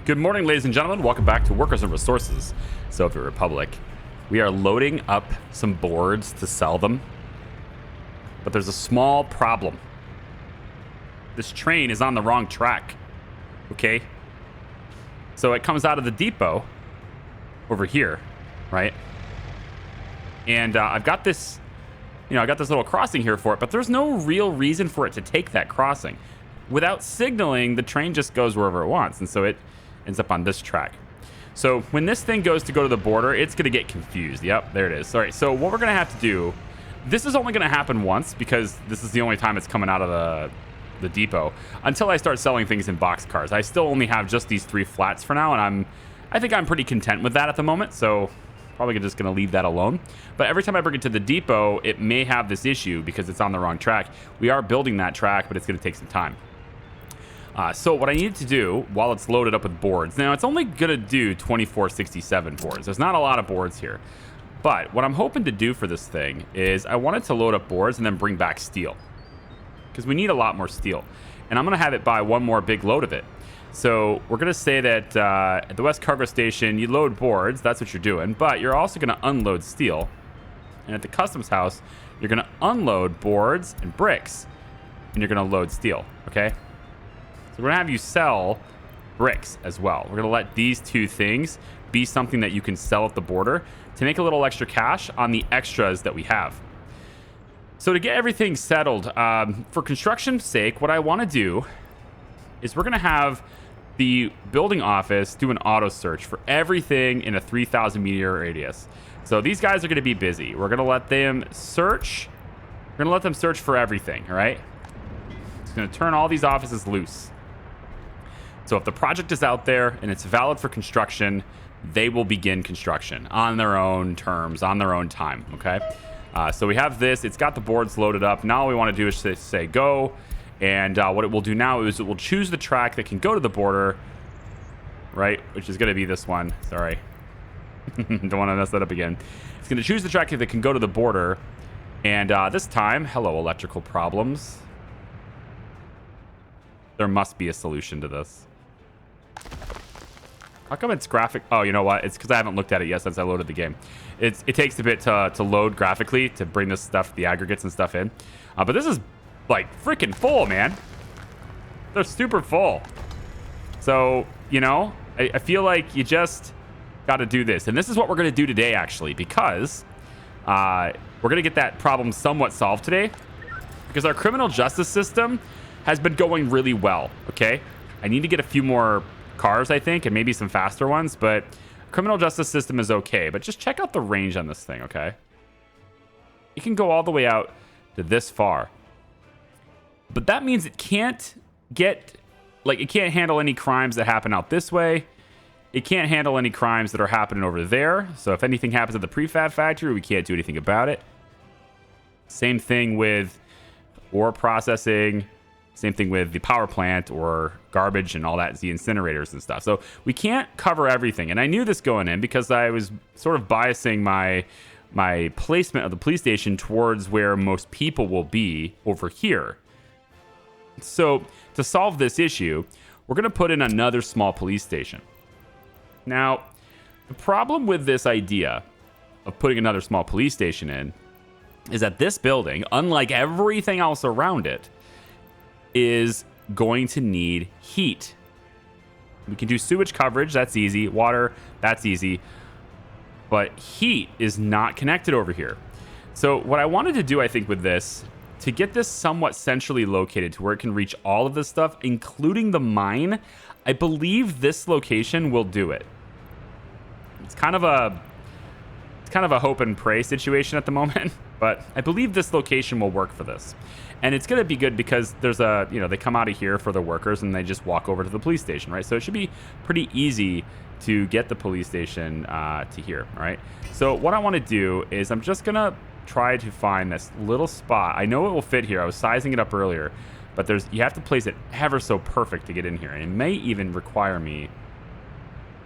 Good morning, ladies and gentlemen. Welcome back to Workers and Resources, Soviet Republic. We are loading up some boards to sell them, but there's a small problem. This train is on the wrong track, okay? So it comes out of the depot over here, right? And I've got this, I got this little crossing here for it, but there's no real reason for it to take that crossing. Without signaling, the train just goes wherever it wants, and so it ends up on this track. So when this thing goes to go to the border, it's going to get confused. Yep, there it is. All right, so what we're going to have to do, this is only going to happen once because this is the only time it's coming out of the depot until I start selling things in boxcars. I still only have just these 3 flats for now, and I think I'm pretty content with that at the moment, so probably just going to leave that alone. But every time I bring it to the depot, it may have this issue because it's on the wrong track. We are building that track, but it's going to take some time. So what I need to do while it's loaded up with boards, now it's only going to do 2467 boards. There's not a lot of boards here. But what I'm hoping to do for this thing is I want it to load up boards and then bring back steel, because we need a lot more steel. And I'm going to have it buy one more big load of it. So we're going to say that at the West Cargo Station, you load boards. That's what you're doing. But you're also going to unload steel. And at the customs house, you're going to unload boards and bricks. And you're going to load steel, okay? So we're going to have you sell bricks as well. We're going to let these 2 things be something that you can sell at the border to make a little extra cash on the extras that we have. So to get everything settled, for construction's sake, what I want to do is we're going to have the building office do an auto search for everything in a 3,000 meter radius. So these guys are going to be busy. We're going to let them search. We're going to let them search for everything, all right? It's going to turn all these offices loose. So if the project is out there and it's valid for construction, they will begin construction on their own terms, on their own time, okay? So we have this. It's got the boards loaded up. Now all we want to do is say go. And what it will do now is it will choose the track that can go to the border, right? Which is going to be this one. Sorry. Don't want to mess that up again. It's going to choose the track that can go to the border. And this time, hello, electrical problems. There must be a solution to this. How come it's graphic? Oh, you know what? It's because I haven't looked at it yet since I loaded the game. It takes a bit to load graphically to bring this stuff, the aggregates and stuff in. But this is like freaking full, man. They're super full. So, I feel like you just got to do this. And this is what we're going to do today, actually, because we're going to get that problem somewhat solved today. Because our criminal justice system has been going really well, okay? I need to get a few more cars, I think, and maybe some faster ones, but criminal justice system is okay. But just check out the range on this thing, okay? It can go all the way out to this far. But that means it can't it can't handle any crimes that happen out this way. It can't handle any crimes that are happening over there. So if anything happens at the prefab factory, we can't do anything about it. Same thing with ore processing. Same thing with the power plant or garbage and all that, the incinerators and stuff. So we can't cover everything. And I knew this going in because I was sort of biasing my placement of the police station towards where most people will be over here. So to solve this issue, we're going to put in another small police station. Now, the problem with this idea of putting another small police station in is that this building, unlike everything else around it, is going to need heat. We can do sewage coverage, that's easy. Water, that's easy. But heat is not connected over here. So what I wanted to do, I think, with this, to get this somewhat centrally located to where it can reach all of this stuff, including the mine, I believe this location will do it. It's kind of a hope and pray situation at the moment, but I believe this location will work for this. And it's going to be good because there's they come out of here for the workers and they just walk over to the police station, right? So it should be pretty easy to get the police station to here, all right? So what I want to do is I'm just going to try to find this little spot. I know it will fit here. I was sizing it up earlier, but you have to place it ever so perfect to get in here. And it may even require me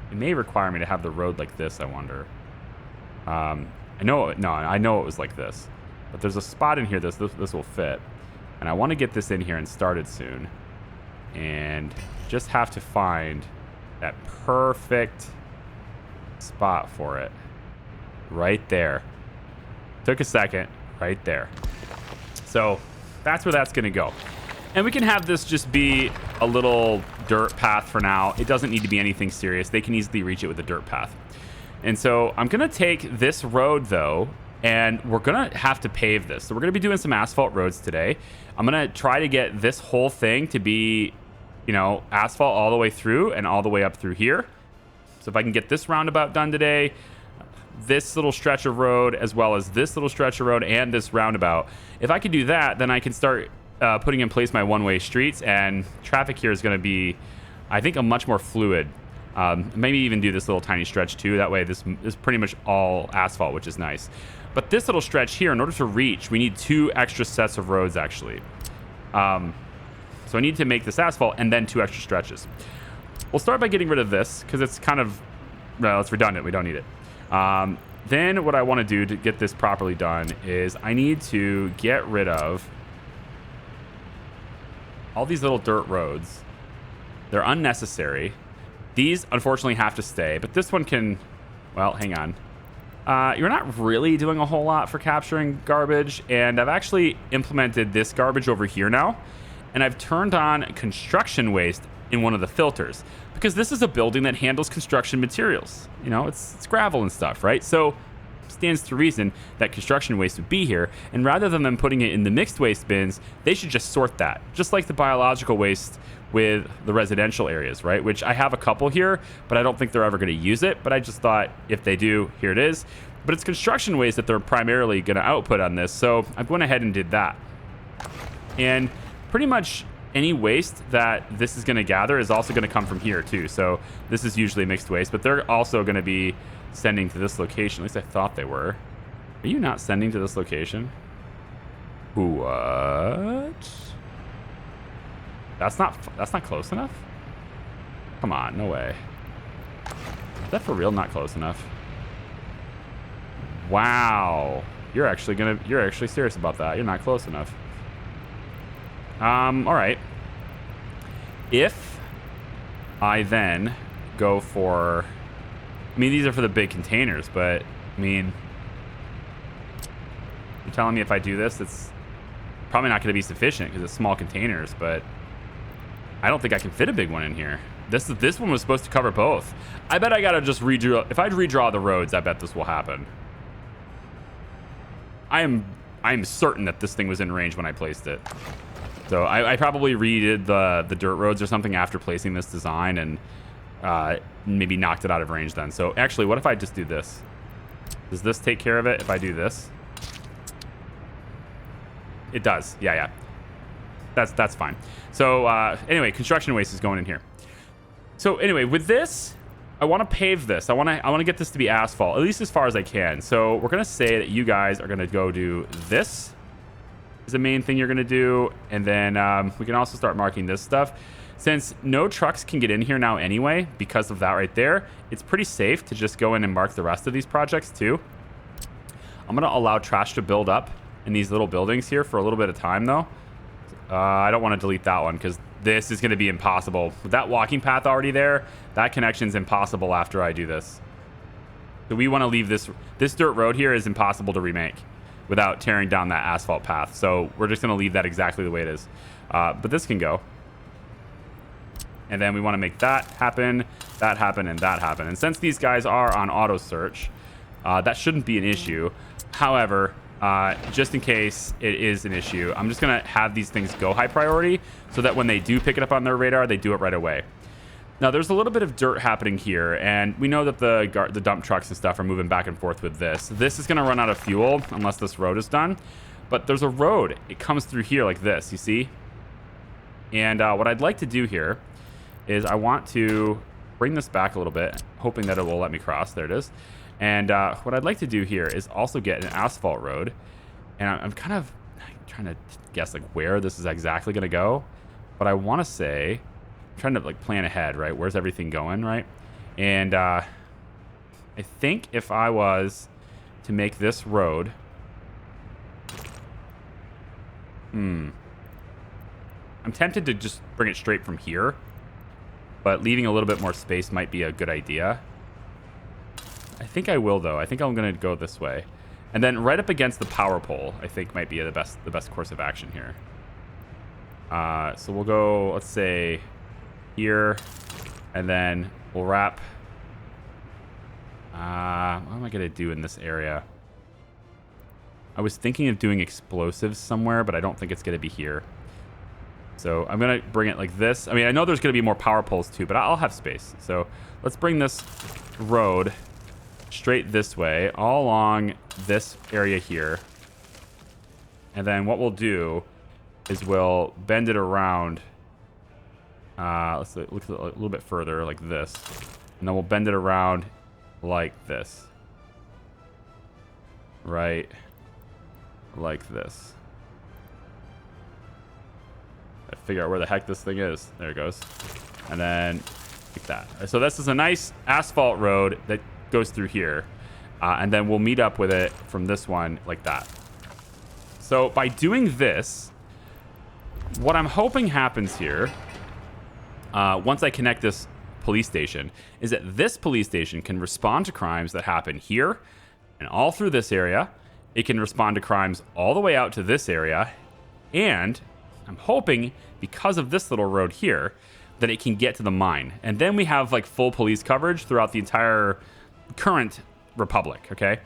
to have the road like this, I wonder. I know it was like this, but there's a spot in here this will fit. And I want to get this in here and started soon. And just have to find that perfect spot for it. Right there. Took a second. Right there. So that's where that's going to go. And we can have this just be a little dirt path for now. It doesn't need to be anything serious. They can easily reach it with a dirt path. And so I'm going to take this road, though, and we're going to have to pave this. So we're going to be doing some asphalt roads today. I'm going to try to get this whole thing to be, you know, asphalt all the way through and all the way up through here. So if I can get this roundabout done today, this little stretch of road, as well as this little stretch of road and this roundabout, if I could do that, then I can start putting in place my one-way streets, and traffic here is going to be, I think, a much more fluid. Maybe even do this little tiny stretch too. That way this is pretty much all asphalt, which is nice. But this little stretch here, in order to reach, we need 2 extra sets of roads, actually. So I need to make this asphalt and then 2 extra stretches. We'll start by getting rid of this because it's kind of, well, it's redundant. We don't need it. Then what I want to do to get this properly done is I need to get rid of all these little dirt roads. They're unnecessary. These, unfortunately, have to stay, but this one can, well, hang on. You're not really doing a whole lot for capturing garbage, and I've actually implemented this garbage over here now, and I've turned on construction waste in one of the filters, because this is a building that handles construction materials. You know, it's gravel and stuff, right? So stands to reason that construction waste would be here, and rather than them putting it in the mixed waste bins, they should just sort that, just like the biological waste with the residential areas, right? Which I have a couple here, but I don't think they're ever going to use it. But I just thought if they do, here it is. But it's construction waste that they're primarily going to output on this. So I went ahead and did that. And pretty much any waste that this is going to gather is also going to come from here too. So this is usually mixed waste, but they're also going to be sending to this location. At least I thought they were. Are you not sending to this location? What? That's not close enough? Come on, no way. Is that for real not close enough? Wow. You're actually serious about that. You're not close enough. All right. If I then go for, I mean, these are for the big containers, but I mean, you're telling me if I do this, it's probably not going to be sufficient because it's small containers, but I don't think I can fit a big one in here. This one was supposed to cover both. I bet I gotta just redraw. If I redraw the roads, I bet this will happen. I am certain that this thing was in range when I placed it. So I probably redid the dirt roads or something after placing this design, and maybe knocked it out of range then. So actually, what if I just do this? Does this take care of it if I do this? It does. Yeah. That's fine. So anyway, construction waste is going in here. So anyway, with this, I want to pave this. I want to get this to be asphalt, at least as far as I can. So we're gonna say that you guys are gonna go do this. Is the main thing you're gonna do, and then we can also start marking this stuff. Since no trucks can get in here now anyway, because of that right there, it's pretty safe to just go in and mark the rest of these projects too. I'm gonna allow trash to build up in these little buildings here for a little bit of time though. I don't want to delete that one because this is going to be impossible. With that walking path already there, that connection's impossible after I do this. So we want to leave this dirt road here is impossible to remake without tearing down that asphalt path. So we're just going to leave that exactly the way it is. But this can go. And then we want to make that happen, and that happen. And since these guys are on auto search, that shouldn't be an issue. However, just in case it is an issue, I'm just going to have these things go high priority so that when they do pick it up on their radar, they do it right away. Now, there's a little bit of dirt happening here, and we know that the dump trucks and stuff are moving back and forth with this. This is going to run out of fuel unless this road is done, but there's a road. It comes through here like this, you see? And what I'd like to do here is I want to bring this back a little bit, hoping that it will let me cross. There it is. And what I'd like to do here is also get an asphalt road. And I'm kind of trying to guess like where this is exactly going to go. But I want to say, I'm trying to like plan ahead, right? Where's everything going, right? And I think if I was to make this road, I'm tempted to just bring it straight from here. but leaving a little bit more space might be a good idea. I think I will, though. I think I'm going to go this way. And then right up against the power pole, I think might be the best course of action here. So we'll go, let's say, here, and then we'll wrap. What am I going to do in this area? I was thinking of doing explosives somewhere, but I don't think it's going to be here. So I'm going to bring it like this. I mean, I know there's going to be more power poles too, but I'll have space. So let's bring this road straight this way, all along this area here. And then what we'll do is we'll bend it around. Let's look a little bit further, like this. And then we'll bend it around like this. Right. Like this. I figure out where the heck this thing is. There it goes. And then like that. So this is a nice asphalt road that goes through here. And then we'll meet up with it from this one like that. So by doing this, what I'm hoping happens here, once I connect this police station, is that this police station can respond to crimes that happen here and all through this area. It can respond to crimes all the way out to this area. And I'm hoping, because of this little road here, that it can get to the mine. And then we have like full police coverage throughout the entire current republic, okay?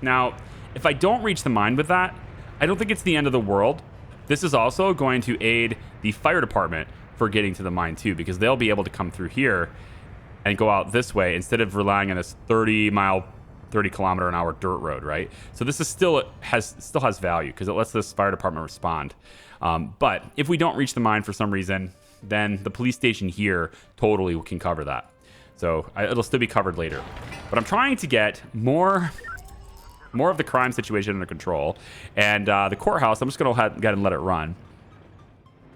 Now, if I don't reach the mine with that, I don't think it's the end of the world. This is also going to aid the fire department for getting to the mine too, because they'll be able to come through here and go out this way instead of relying on this 30 kilometer an hour dirt road, right? So this is still has value because it lets this fire department respond. But if we don't reach the mine for some reason, then the police station here totally can cover that. So it'll still be covered later. But I'm trying to get more of the crime situation under control. And the courthouse, I'm just going to go ahead and let it run.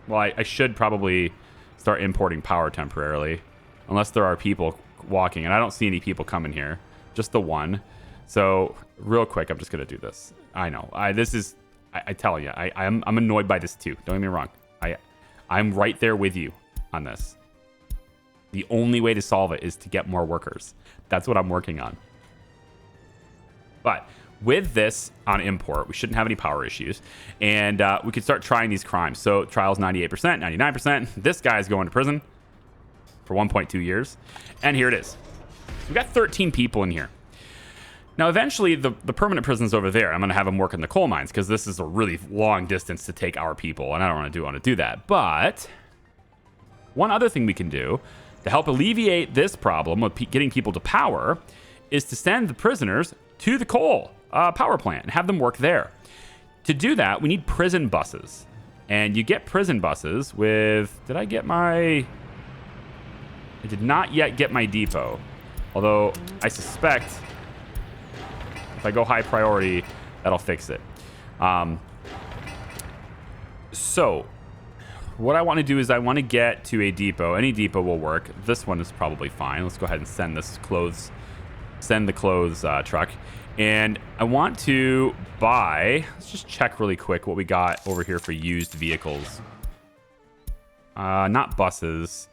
Well, I should probably start importing power temporarily, unless there are people walking. And I don't see any people coming here, just the one. So real quick, I'm just going to do this. I know. I tell you, I'm annoyed by this too. Don't get me wrong. I'm right there with you on this. The only way to solve it is to get more workers. That's what I'm working on. But with this on import, we shouldn't have any power issues. And we could start trying these crimes. So trials 98%, 99%. This guy is going to prison for 1.2 years. And here it is. We've got 13 people in here. Now, eventually, the permanent prison's over there. I'm going to have them work in the coal mines because this is a really long distance to take our people. And I don't want to do that. But one other thing we can do to help alleviate this problem of getting people to power is to send the prisoners to the coal power plant and have them work there. To do that, we need prison buses. And you get prison buses with... I did not yet get my depot. Although I suspect if I go high priority, that'll fix it. So what I want to do is I want to get to a depot. Any depot will work. This one is probably fine. Let's go ahead and send the clothes truck. And I want to buy, let's just check really quick what we got over here for used vehicles. Not buses.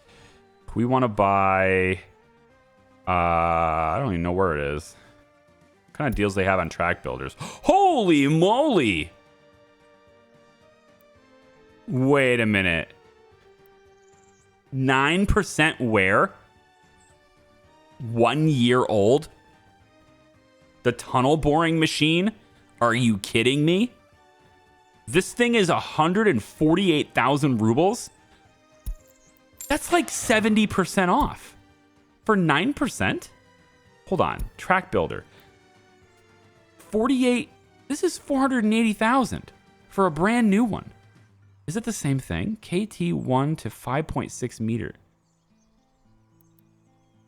We want to buy, I don't even know where it is. What kind of deals they have on track builders? Holy moly! Wait a minute. 9% wear? 1 year old? The tunnel boring machine? Are you kidding me? This thing is 148,000 rubles? That's like 70% off. For 9%? Hold on. Track builder. 48. This is 480,000 for a brand new one. Is it the same thing? KT1 to 5.6 meter.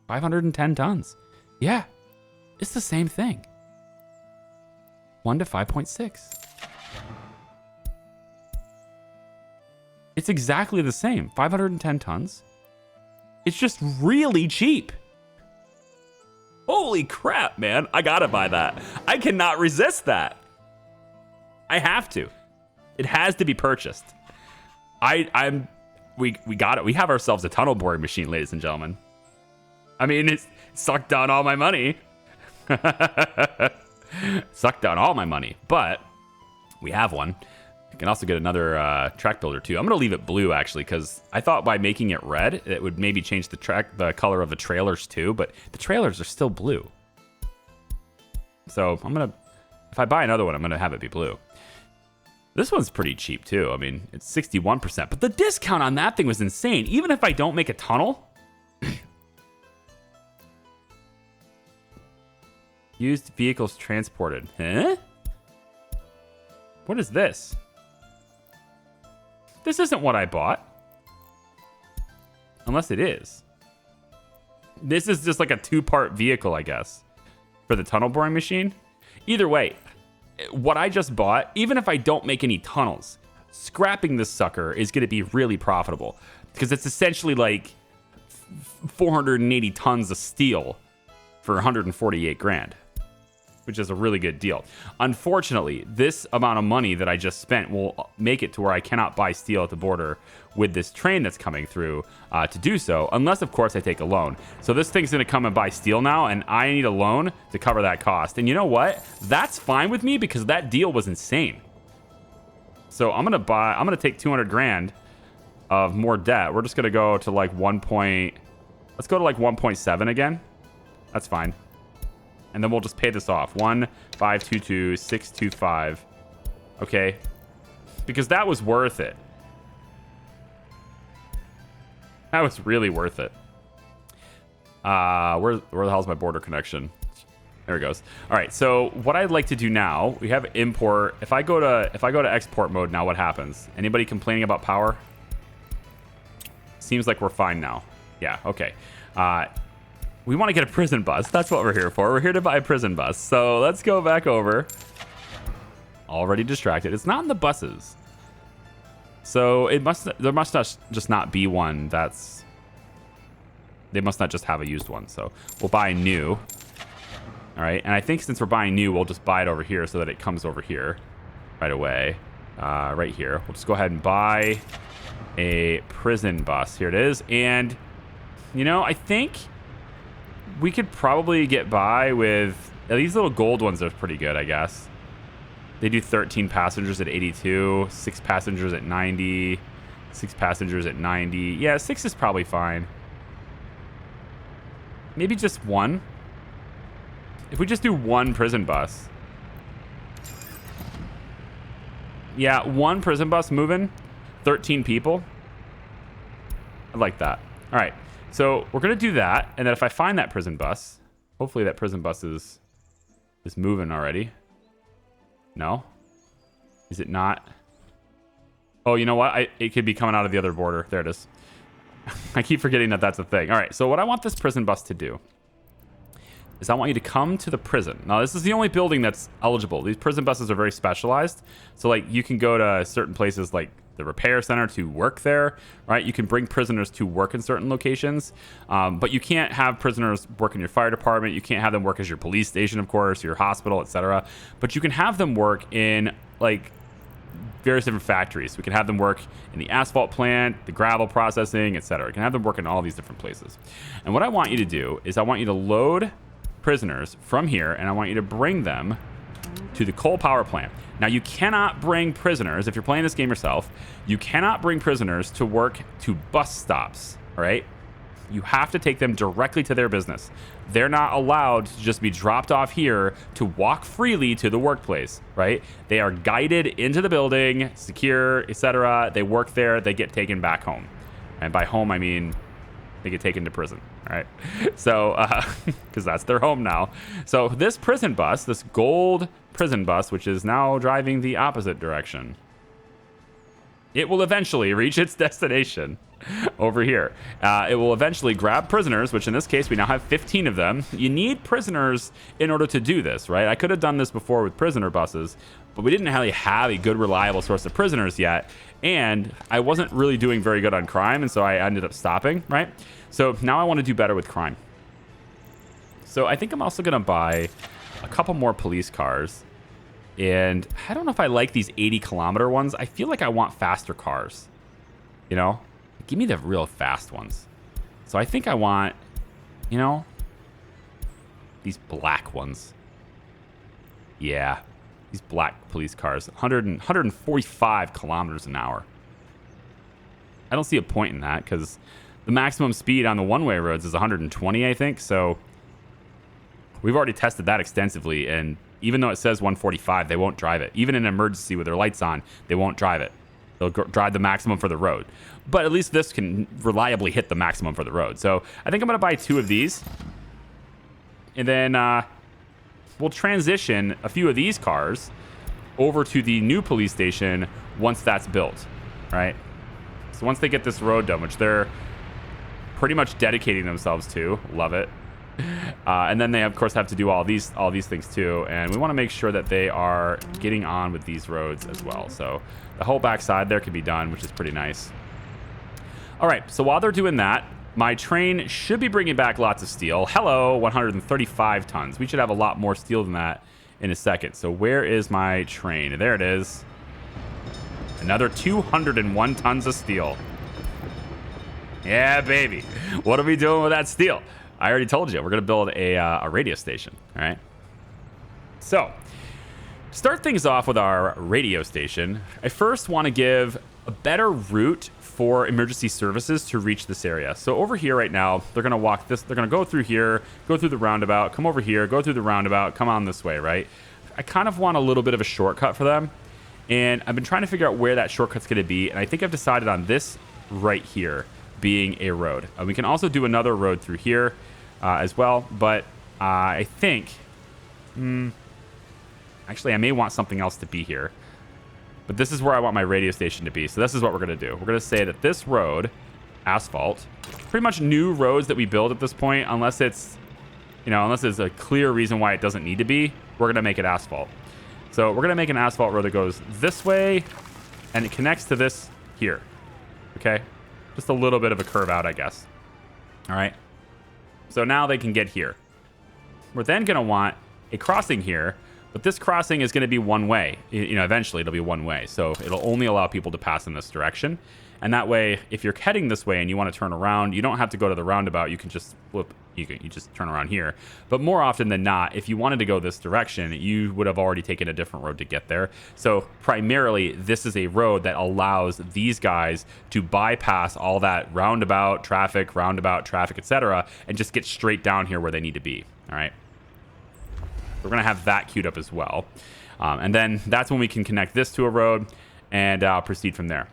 510 tons. Yeah. It's the same thing. 1 to 5.6. It's exactly the same. 510 tons. It's just really cheap. Holy crap, man. I gotta buy that. I cannot resist that. I have to. It has to be purchased. I'm we got it. We have ourselves a tunnel boring machine, ladies and gentlemen. I mean, it's sucked down all my money. Sucked down all my money, but we have one. I can also get another track builder too. I'm gonna leave it blue actually, because I thought by making it red, it would maybe change the color of the trailers too. But the trailers are still blue. So if I buy another one, I'm gonna have it be blue. This one's pretty cheap too. I mean, it's 61%, but the discount on that thing was insane. Even if I don't make a tunnel. Used vehicles transported. Huh? What is this? This isn't what I bought. Unless it is. This is just like a 2-part vehicle, I guess, for the tunnel boring machine. Either way, what I just bought, even if I don't make any tunnels, scrapping this sucker is going to be really profitable, because it's essentially like 480 tons of steel for 148 grand. Which is a really good deal. Unfortunately, this amount of money that I just spent will make it to where I cannot buy steel at the border with this train that's coming through to do so, unless, of course, I take a loan. So this thing's going to come and buy steel now, and I need a loan to cover that cost. And you know what? That's fine with me, because that deal was insane. So I'm going to take 200 grand of more debt. We're just going to go to like let's go to like 1.7 again. That's fine. And then we'll just pay this off. 1,522,625. Okay. Because that was worth it. That was really worth it. Where the hell's my border connection? There it goes. All right. So what I'd like to do now, we have import. If I go to export mode now, what happens? Anybody complaining about power? Seems like we're fine now. Yeah. Okay. We want to get a prison bus. That's what we're here for. We're here to buy a prison bus. So let's go back over. Already distracted. It's not in the buses. So there must not just not be one that's... They must not just have a used one. So we'll buy new. All right. And I think since we're buying new, we'll just buy it over here so that it comes over here right away. Right here. We'll just go ahead and buy a prison bus. Here it is. And, you know, I think... we could probably get by with these little gold ones are pretty good, I guess. They do 13 passengers at 82, 6 passengers at 90, 6 passengers at 90. Yeah, 6 is probably fine. Maybe just one. If we just do one prison bus. Yeah, one prison bus moving, 13 people. I like that. All right. So we're going to do that, and then if I find that prison bus, hopefully that prison bus is moving already. No? Is it not? Oh, you know what? It could be coming out of the other border. There it is. I keep forgetting that that's a thing. All right, so what I want this prison bus to do is I want you to come to the prison. Now, this is the only building that's eligible. These prison buses are very specialized. So, like, you can go to certain places like the repair center to work there, right? You can bring prisoners to work in certain locations, but you can't have prisoners work in your fire department. You can't have them work as your police station, of course, your hospital, etc. But you can have them work in like various different factories. We can have them work in the asphalt plant, the gravel processing, etc. You can have them work in all these different places. And what I want you to do is I want you to load prisoners from here, and I want you to bring them to the coal power plant. Now, you cannot bring prisoners, if you're playing this game yourself, you cannot bring prisoners to work to bus stops, all right? You have to take them directly to their business. They're not allowed to just be dropped off here to walk freely to the workplace, right? They are guided into the building, secure, etc. They work there, they get taken back home. And by home, I mean they get taken to prison, all right? So, because that's their home now. So this prison bus, this gold prison bus, which is now driving the opposite direction, it will eventually reach its destination over here. It will eventually grab prisoners, which in this case, we now have 15 of them. You need prisoners in order to do this, right? I could have done this before with prisoner buses, but we didn't really have a good, reliable source of prisoners yet. And I wasn't really doing very good on crime, and so I ended up stopping, right? So now I want to do better with crime. So I think I'm also going to buy a couple more police cars. And I don't know if I like these 80-kilometer ones. I feel like I want faster cars. You know? give me the real fast ones. So I think I want, you know, these black ones. Yeah, these black police cars, 145 kilometers an hour. I don't see a point in that because the maximum speed on the one-way roads is 120, I think. So we've already tested that extensively, and even though it says 145, they won't drive it. Even in an emergency with their lights on, they won't drive it. They'll drive the maximum for the road. But at least this can reliably hit the maximum for the road. So I think I'm going to buy 2 of these. And then we'll transition a few of these cars over to the new police station once that's built, right? So once they get this road done, which they're pretty much dedicating themselves to. Love it. And then they, of course, have to do all these things too. And we want to make sure that they are getting on with these roads as well. So the whole backside there can be done, which is pretty nice. All right. So while they're doing that, my train should be bringing back lots of steel. Hello, 135 tons. We should have a lot more steel than that in a second. So where is my train? There it is. Another 201 tons of steel. Yeah, baby. What are we doing with that steel? I already told you, we're going to build a radio station, all right? So, to start things off with our radio station, I first want to give a better route for emergency services to reach this area. So over here right now, they're going to walk this, they're going to go through here, go through the roundabout, come over here, go through the roundabout, come on this way, right? I kind of want a little bit of a shortcut for them, and I've been trying to figure out where that shortcut's going to be, and I think I've decided on this right here being a road. We can also do another road through here as well, but I think actually I may want something else to be here, but this is where I want my radio station to be. So this is what we're going to do. We're going to say that this road, asphalt, pretty much new roads that we build at this point, unless it's, you know, unless there's a clear reason why it doesn't need to be, we're going to make it asphalt. So we're going to make an asphalt road that goes this way and it connects to this here. Okay, just a little bit of a curve out, I guess. All right. So now they can get here. We're then going to want a crossing here, but this crossing is going to be one way. You know, eventually it'll be one way. So it'll only allow people to pass in this direction. And that way, if you're heading this way and you want to turn around, you don't have to go to the roundabout. You can just flip. You just turn around here. But more often than not, if you wanted to go this direction, you would have already taken a different road to get there. So primarily, this is a road that allows these guys to bypass all that roundabout traffic, etc., and just get straight down here where they need to be. All right. We're going to have that queued up as well. And then that's when we can connect this to a road and proceed from there.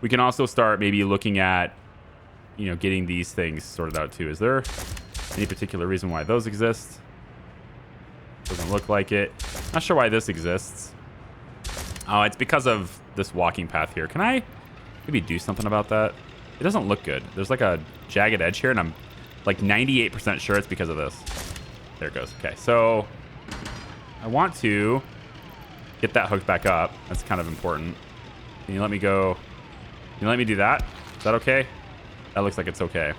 We can also start maybe looking at, you know, getting these things sorted out too. Is there any particular reason why those exist? Doesn't look like it. Not sure why this exists. Oh, it's because of this walking path here. Can I maybe do something about that? It doesn't look good. There's like a jagged edge here, and I'm like 98% sure it's because of this. There it goes. Okay, so I want to get that hooked back up. That's kind of important. Can you let me go? Can you let me do that? Is that okay? That looks like it's okay.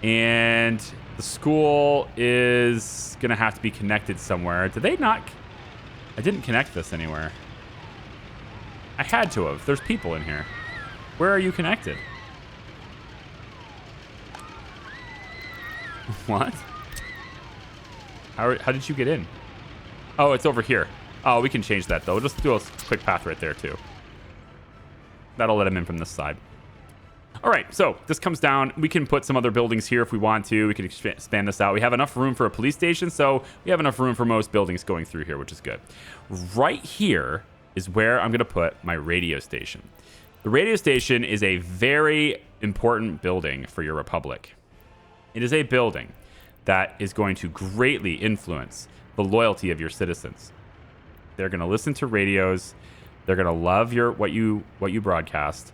And the school is going to have to be connected somewhere. Did they not? I didn't connect this anywhere. I had to have. There's people in here. Where are you connected? What? How did you get in? Oh, it's over here. Oh, we can change that, though. We'll just do a quick path right there, too. That'll let him in from this side. All right, so this comes down. We can put some other buildings here if we want to. We can expand this out. We have enough room for a police station, so we have enough room for most buildings going through here, which is good. Right here is where I'm going to put my radio station. The radio station is a very important building for your republic. It is a building that is going to greatly influence the loyalty of your citizens. They're going to listen to radios. They're going to love what you broadcast.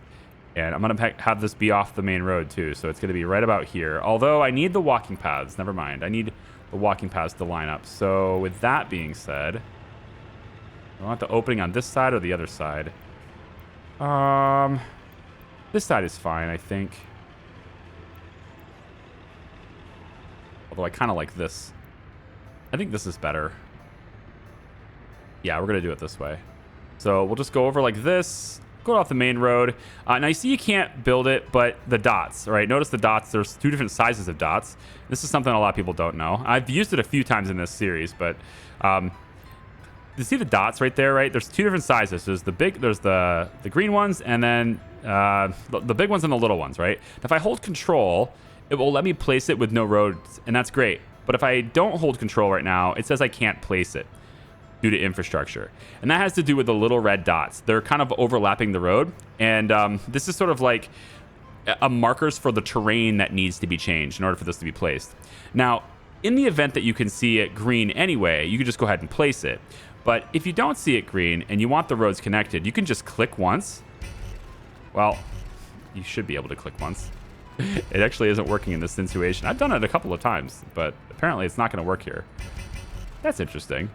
And I'm going to have this be off the main road, too. So it's going to be right about here. Although I need the walking paths. Never mind. I need the walking paths to line up. So with that being said, I want the opening on this side or the other side. This side is fine, I think. Although I kind of like this. I think this is better. Yeah, we're going to do it this way. So we'll just go over like this. go off the main road. Now you see you can't build it, but the dots, right? Notice the dots. There's 2 different sizes of dots. This is something a lot of people don't know. I've used it a few times in this series, but you see the dots right there, right? There's 2 different sizes. There's the green ones, and then the big ones and the little ones, right? If I hold control, it will let me place it with no roads, and that's great. But if I don't hold control right now, it says I can't place it due to infrastructure. And that has to do with the little red dots. They're kind of overlapping the road, and this is sort of like a markers for the terrain that needs to be changed in order for this to be placed. Now, in the event that you can see it green anyway, you can just go ahead and place it. But if you don't see it green and you want the roads connected, you can just click once. Well, you should be able to click once. It actually isn't working in this situation. I've done it a couple of times, but apparently it's not going to work here. That's interesting.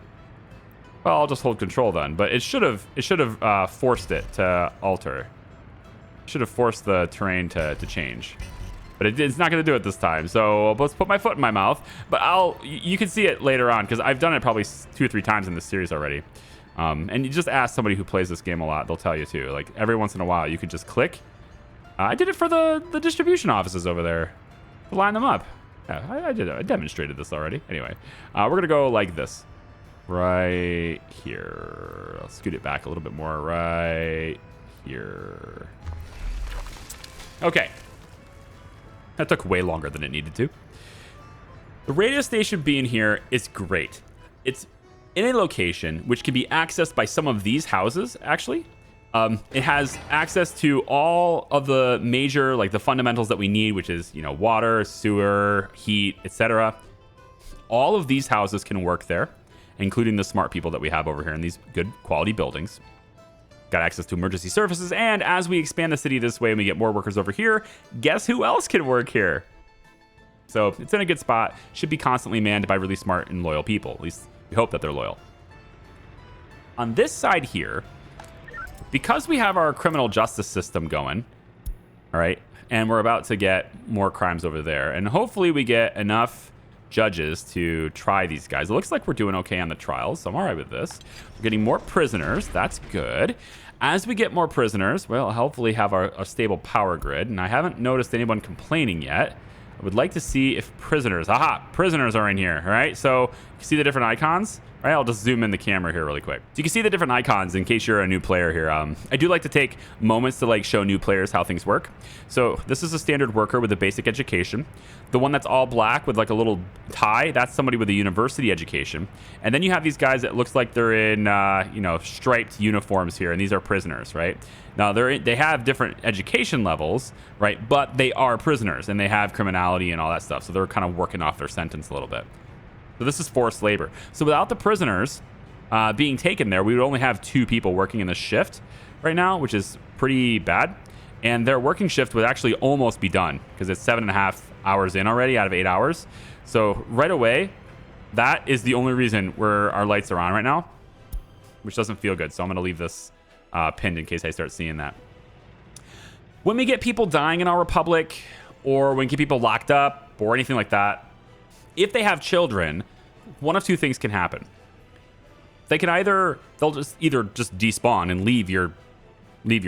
Well, I'll just hold control then. But it should have forced it to alter. Should have forced the terrain to change. But it's not going to do it this time. So let's put my foot in my mouth. But you can see it later on because I've done it probably 2 or 3 times in this series already. And you just ask somebody who plays this game a lot. They'll tell you too. Like every once in a while, you can just click. I did it for the distribution offices over there. To line them up. Yeah, I did it. I demonstrated this already. Anyway, we're going to go like this. Right here. I'll scoot it back a little bit more. Right here. Okay. That took way longer than it needed to. The radio station being here is great. It's in a location which can be accessed by some of these houses, actually. It has access to all of the major, like the fundamentals that we need, which is, water, sewer, heat, etc. All of these houses can work there, including the smart people that we have over here in these good quality buildings. Got access to emergency services, and as we expand the city this way and we get more workers over here, guess who else can work here? So it's in a good spot. Should be constantly manned by really smart and loyal people. At least we hope that they're loyal. On this side here, because we have our criminal justice system going, all right, and we're about to get more crimes over there, and hopefully we get enough judges to try these guys. It looks like we're doing okay on the trials, so I'm all right with this. We're getting more prisoners. That's good. As we get more prisoners, we'll hopefully have a stable power grid, and I haven't noticed anyone complaining yet. I would like to see if prisoners are in here, all right? So you see the different icons? All right, I'll just zoom in the camera here really quick. So you can see the different icons in case you're a new player here. I do like to take moments to show new players how things work. So this is a standard worker with a basic education. The one that's all black with a little tie, that's somebody with a university education. And then you have these guys that looks like they're in striped uniforms here, and these are prisoners, right? Now they have different education levels, right? But they are prisoners and they have criminality and all that stuff. So they're kind of working off their sentence a little bit. So this is forced labor. So without the prisoners being taken there, we would only have 2 people working in this shift right now, which is pretty bad. And their working shift would actually almost be done because it's 7.5 hours in already out of 8 hours. So right away, that is the only reason where our lights are on right now, which doesn't feel good. So I'm going to leave this pinned in case I start seeing that. When we get people dying in our republic, or when we get people locked up or anything like that, if they have children, one of 2 things can happen. They'll just despawn and leave your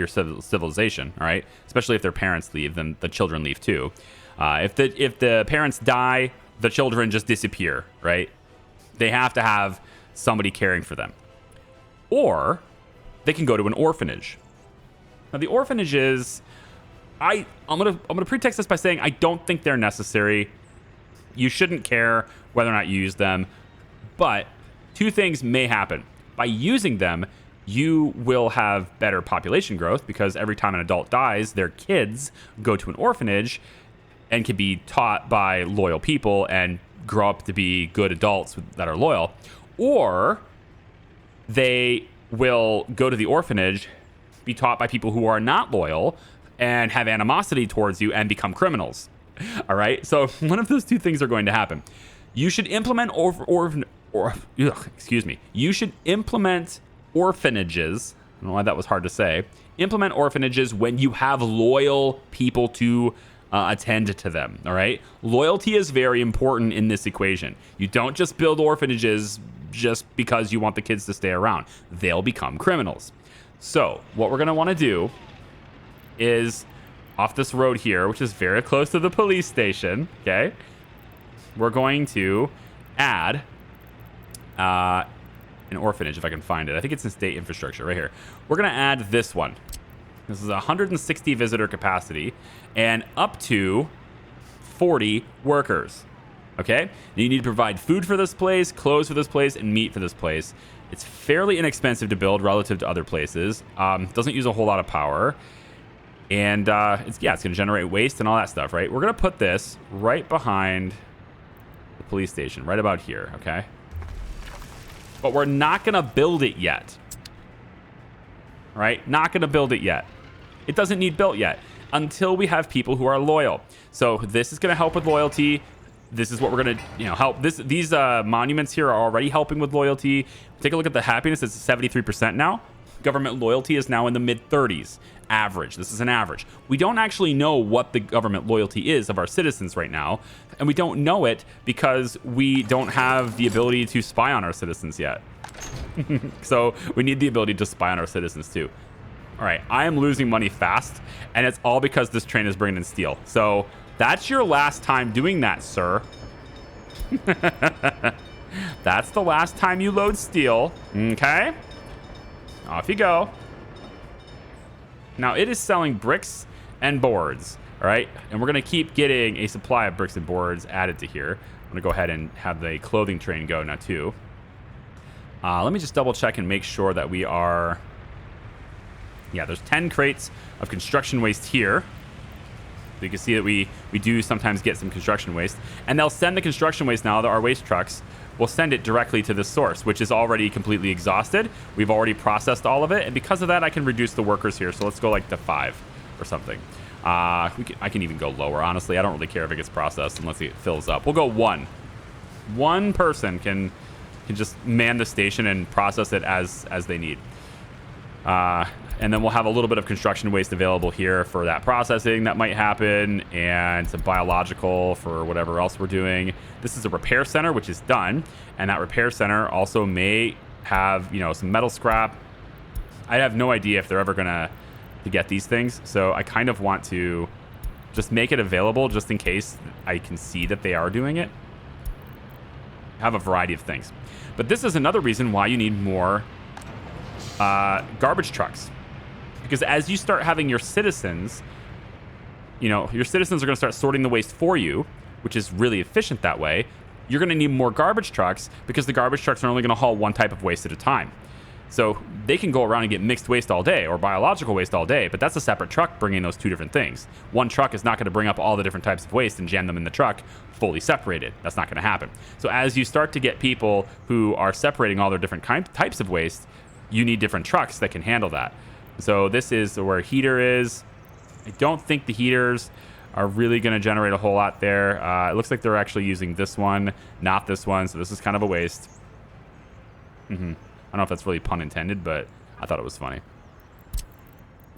civilization, all right? Especially if their parents leave, then the children leave too. If the parents die, the children just disappear, right? They have to have somebody caring for them. Or they can go to an orphanage. Now the orphanages, I'm gonna pretext this by saying I don't think they're necessary. You shouldn't care whether or not you use them, but 2 things may happen. By using them, you will have better population growth because every time an adult dies, their kids go to an orphanage and can be taught by loyal people and grow up to be good adults that are loyal. Or they will go to the orphanage, be taught by people who are not loyal and have animosity towards you and become criminals. All right, so one of those 2 things are going to happen. You should implement You should implement orphanages. I don't know why that was hard to say. Implement orphanages when you have loyal people to attend to them. All right, loyalty is very important in this equation. You don't just build orphanages just because you want the kids to stay around. They'll become criminals. So what we're going to want to do is off this road here, which is very close to the police station. Okay. We're going to add an orphanage, if I can find it. I think it's in state infrastructure right here. We're going to add this one. This is 160 visitor capacity and up to 40 workers. Okay. You need to provide food for this place, clothes for this place, and meat for this place. It's fairly inexpensive to build relative to other places. Doesn't use a whole lot of power. And it's going to generate waste and all that stuff, right? We're going to put this right behind the police station, right about here, okay? But we're not going to build it yet. Right? Not going to build it yet. It doesn't need built yet until we have people who are loyal. So this is going to help with loyalty. This is what we're going to, help. These monuments here are already helping with loyalty. Take a look at the happiness. It's 73% now. Government loyalty is now in the mid-30s. Average. This is an average. We don't actually know what the government loyalty is of our citizens right now. And we don't know it because we don't have the ability to spy on our citizens yet. So we need the ability to spy on our citizens too. All right. I am losing money fast. And it's all because this train is bringing in steel. So that's your last time doing that, sir. That's the last time you load steel. Okay. Off you go. Now, it is selling bricks and boards, all right? And we're going to keep getting a supply of bricks and boards added to here. I'm going to go ahead and have the clothing train go now, too. Let me just double check and make sure that we are... Yeah, there's 10 crates of construction waste here. So you can see that we do sometimes get some construction waste. And they'll send the construction waste now, our waste trucks will send it directly to this source, which is already completely exhausted. We've already processed all of it. And because of that, I can reduce the workers here. So let's go like to 5 or something. I can even go lower, honestly. I don't really care if it gets processed unless it fills up. We'll go 1. One person can just man the station and process it as they need. And then we'll have a little bit of construction waste available here for that processing that might happen, and some biological for whatever else we're doing. This is a repair center, which is done. And that repair center also may have, some metal scrap. I have no idea if they're ever going to get these things. So I kind of want to just make it available just in case I can see that they are doing it. Have a variety of things. But this is another reason why you need more garbage trucks. Because as you start having your citizens, your citizens are going to start sorting the waste for you, which is really efficient that way. You're going to need more garbage trucks because the garbage trucks are only going to haul one type of waste at a time. So they can go around and get mixed waste all day or biological waste all day, but that's a separate truck bringing those two different things. One truck is not going to bring up all the different types of waste and jam them in the truck fully separated. That's not going to happen. So as you start to get people who are separating all their different types of waste, you need different trucks that can handle that. So this is where heater is. I don't think the heaters are really going to generate a whole lot there. It looks like they're actually using this one, not this one. So this is kind of a waste. I don't know if that's really pun intended, but I thought it was funny.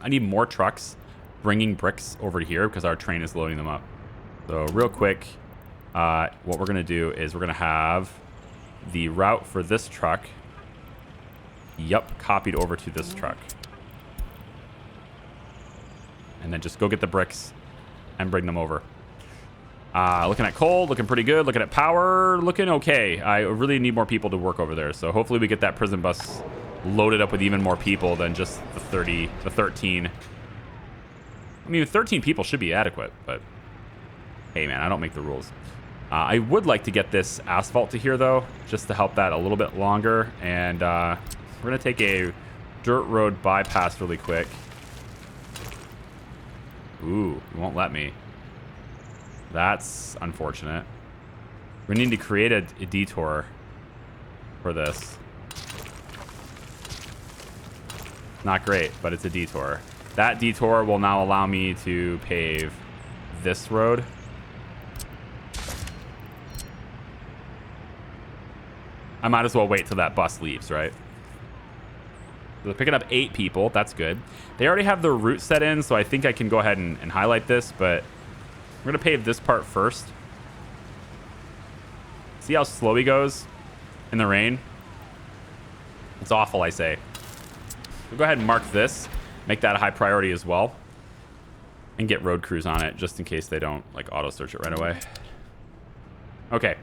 I need more trucks bringing bricks over here because our train is loading them up. So real quick, what we're going to do is we're going to have the route for this truck, copied over to this truck. And then just go get the bricks and bring them over. Looking at coal, looking pretty good. Looking at power, looking okay. I really need more people to work over there. So hopefully we get that prison bus loaded up with even more people than just the 13. I mean, 13 people should be adequate, but hey, man, I don't make the rules. I would like to get this asphalt to here, though, just to help that a little bit longer. And we're going to take a dirt road bypass really quick. Ooh, it won't let me. That's unfortunate. We need to create a detour for this. Not great, but it's a detour. That detour will now allow me to pave this road. I might as well wait till that bus leaves, right? So they're picking up 8 people. That's good. They already have their route set in, so I think I can go ahead and highlight this, but we're going to pave this part first. See how slow he goes in the rain? It's awful, I say. We'll go ahead and mark this, make that a high priority as well, and get road crews on it just in case they don't like auto search it right away. Okay.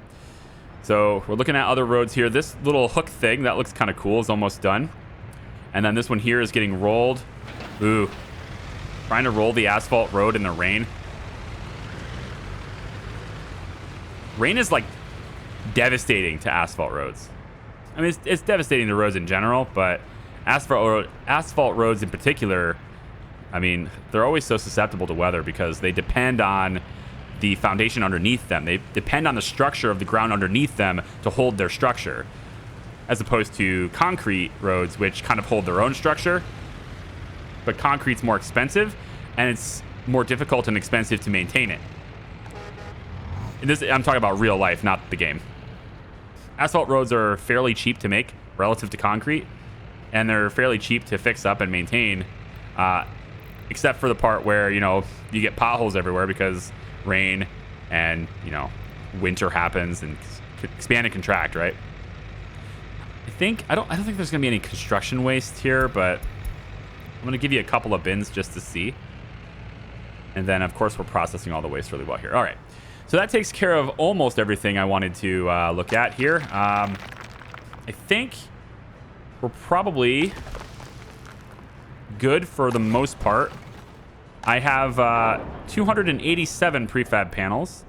So we're looking at other roads here. This little hook thing, that looks kind of cool, is almost done. And then this one here is getting rolled. Ooh. Trying to roll the asphalt road in the rain. Rain is like devastating to asphalt roads. I mean, it's devastating to roads in general, but asphalt roads in particular, I mean, they're always so susceptible to weather because they depend on the foundation underneath them. They depend on the structure of the ground underneath them to hold their structure, as opposed to concrete roads, which kind of hold their own structure. But concrete's more expensive, and it's more difficult and expensive to maintain it. And this, I'm talking about real life, not the game. Asphalt roads are fairly cheap to make relative to concrete, and they're fairly cheap to fix up and maintain, except for the part where, you know, you get potholes everywhere because rain and, you know, winter happens and expand and contract, right? I don't think there's gonna be any construction waste here, but I'm gonna give you a couple of bins just to see. And then of course we're processing all the waste really well here. All right. So that takes care of almost everything I wanted to look at here. I think we're probably good for the most part. I have 287 prefab panels,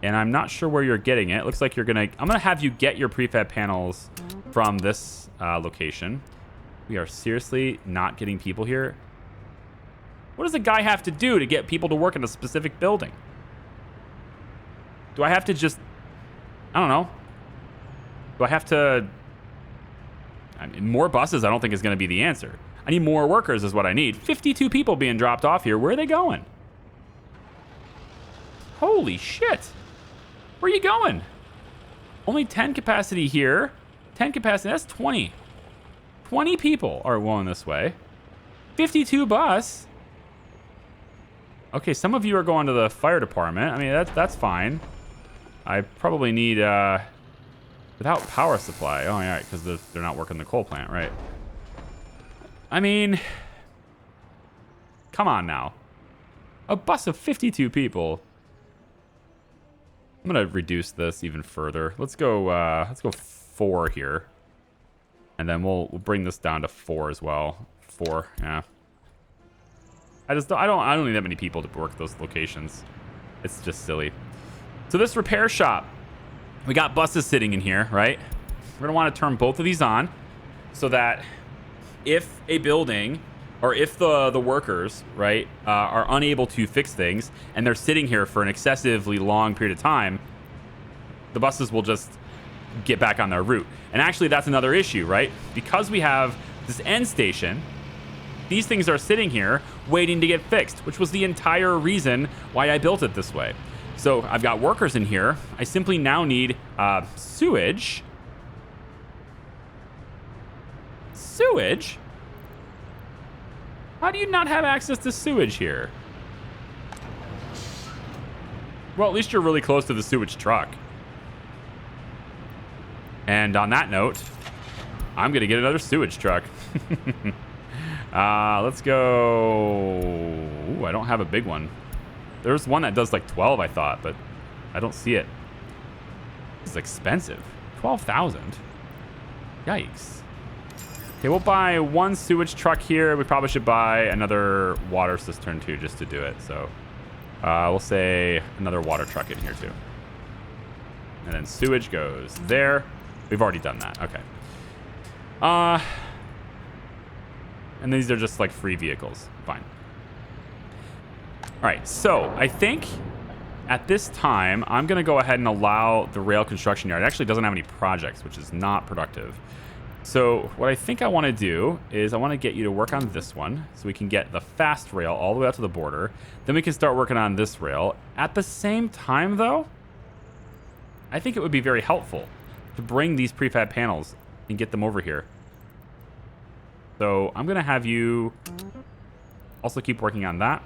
and I'm not sure where you're getting it. It looks like I'm gonna have you get your prefab panels from this location. We are seriously not getting people here. What does a guy have to do to get people to work in a specific building? Do I have to just, I don't know. Do I have to, I mean, more buses I don't think is going to be the answer. I need more workers is what I need. 52 people being dropped off here. Where are they going? Holy shit. Where are you going? Only 10 capacity here. 10 capacity, that's 20. 20 people are going this way. 52 bus. Okay, some of you are going to the fire department. I mean, that's fine. I probably need, without power supply. Oh, yeah, because they're not working the coal plant, right? I mean, come on now. A bus of 52 people. I'm gonna reduce this even further. Let's go 4 here. And then we'll bring this down to 4 as well. 4, yeah. I don't need that many people to work those locations. It's just silly. So this repair shop, we got buses sitting in here, right? We're gonna want to turn both of these on so that if a building or if the workers, right, are unable to fix things and they're sitting here for an excessively long period of time, the buses will just get back on their route. And actually that's another issue, right? Because we have this end station, these things are sitting here waiting to get fixed, which was the entire reason why I built it this way. So I've got workers in here. I simply now need sewage. Sewage? How do you not have access to sewage here? Well, at least you're really close to the sewage truck. And on that note, I'm gonna get another sewage truck. Let's go. Ooh, I don't have a big one. There's one that does like 12, I thought, but I don't see it. It's expensive. 12,000. Yikes. Okay, we'll buy one sewage truck here. We probably should buy another water cistern too, just to do it. So we'll say another water truck in here too. And then sewage goes there. We've already done that. Okay. And these are just like free vehicles. Fine. All right, so I think at this time, I'm going to go ahead and allow the rail construction yard. It actually doesn't have any projects, which is not productive. So what I think I want to do is I want to get you to work on this one so we can get the fast rail all the way out to the border. Then we can start working on this rail. At the same time, though, I think it would be very helpful to bring these prefab panels and get them over here. So I'm going to have you also keep working on that.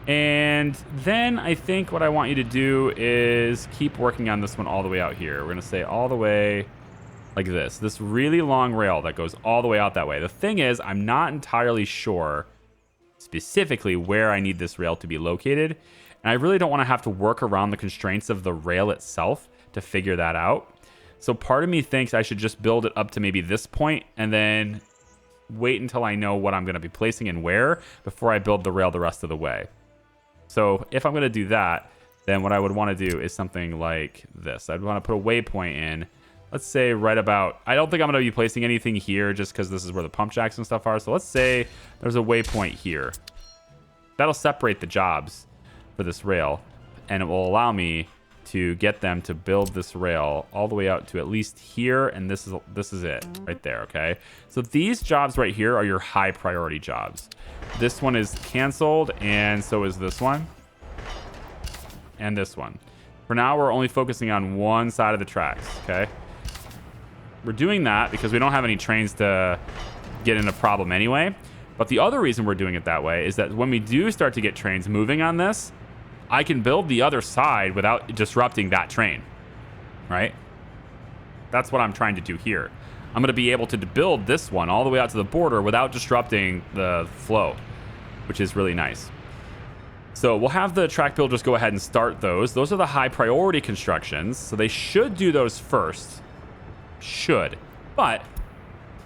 And then I think what I want you to do is keep working on this one all the way out here. We're going to say all the way like this really long rail that goes all the way out that way. The thing is, I'm not entirely sure specifically where I need this rail to be located, and I really don't want to have to work around the constraints of the rail itself to figure that out. So part of me thinks I should just build it up to maybe this point and then wait until I know what I'm going to be placing and where before I build the rail the rest of the way. So if I'm going to do that, then what I would want to do is something like this. I'd want to put a waypoint in, let's say right about, I don't think I'm going to be placing anything here just because this is where the pump jacks and stuff are. So let's say there's a waypoint here. That'll separate the jobs for this rail, and it will allow me to get them to build this rail all the way out to at least here, and this is it right there. Okay, so these jobs right here are your high priority jobs. This one is canceled, and so is this one and this one. For now, we're only focusing on one side of the tracks. Okay, we're doing that because we don't have any trains to get in a problem anyway. But the other reason we're doing it that way is that when we do start to get trains moving on this, I can build the other side without disrupting that train, right? That's what I'm trying to do here. I'm going to be able to build this one all the way out to the border without disrupting the flow, which is really nice. So we'll have the track builders go ahead and start those. Those are the high priority constructions, so they should do those first. Should. But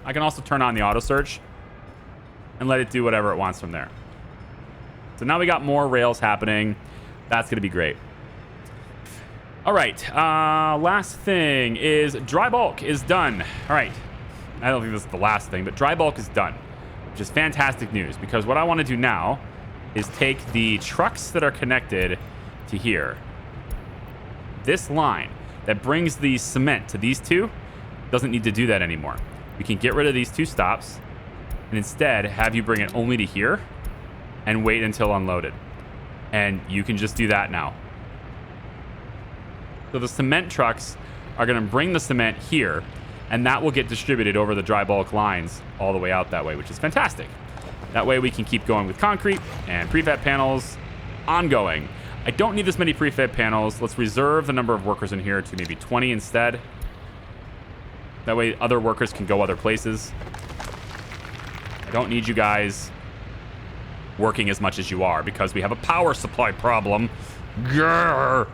I can also turn on the auto search and let it do whatever it wants from there. So now we got more rails happening. That's going to be great. All right. Last thing is dry bulk is done. All right. I don't think this is the last thing, but dry bulk is done, which is fantastic news because what I want to do now is take the trucks that are connected to here. This line that brings the cement to these two doesn't need to do that anymore. We can get rid of these two stops and instead have you bring it only to here and wait until unloaded. And you can just do that now. So the cement trucks are going to bring the cement here, and that will get distributed over the dry bulk lines all the way out that way, which is fantastic. That way we can keep going with concrete and prefab panels ongoing. I don't need this many prefab panels. Let's reserve the number of workers in here to maybe 20 instead. That way other workers can go other places. I don't need you guys working as much as you are because we have a power supply problem. Grrr.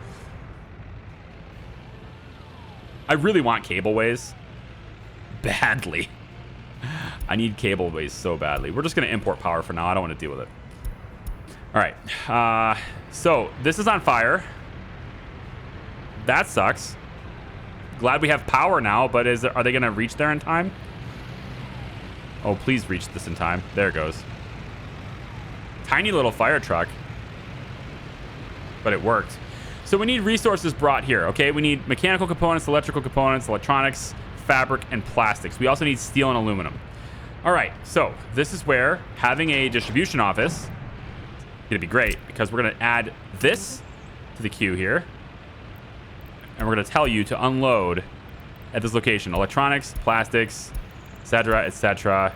I really want cableways badly. I need cableways so badly. We're just going to import power for now. I don't want to deal with it. All right. So this is on fire. That sucks. Glad we have power now, but are they going to reach there in time? Oh, please reach this in time. There it goes. Tiny little fire truck, but it worked. So we need resources brought here, okay? We need mechanical components, electrical components, electronics, fabric, and plastics. We also need steel and aluminum. All right, so this is where having a distribution office is gonna be great because we're gonna add this to the queue here, and we're gonna tell you to unload at this location, electronics, plastics, etc.,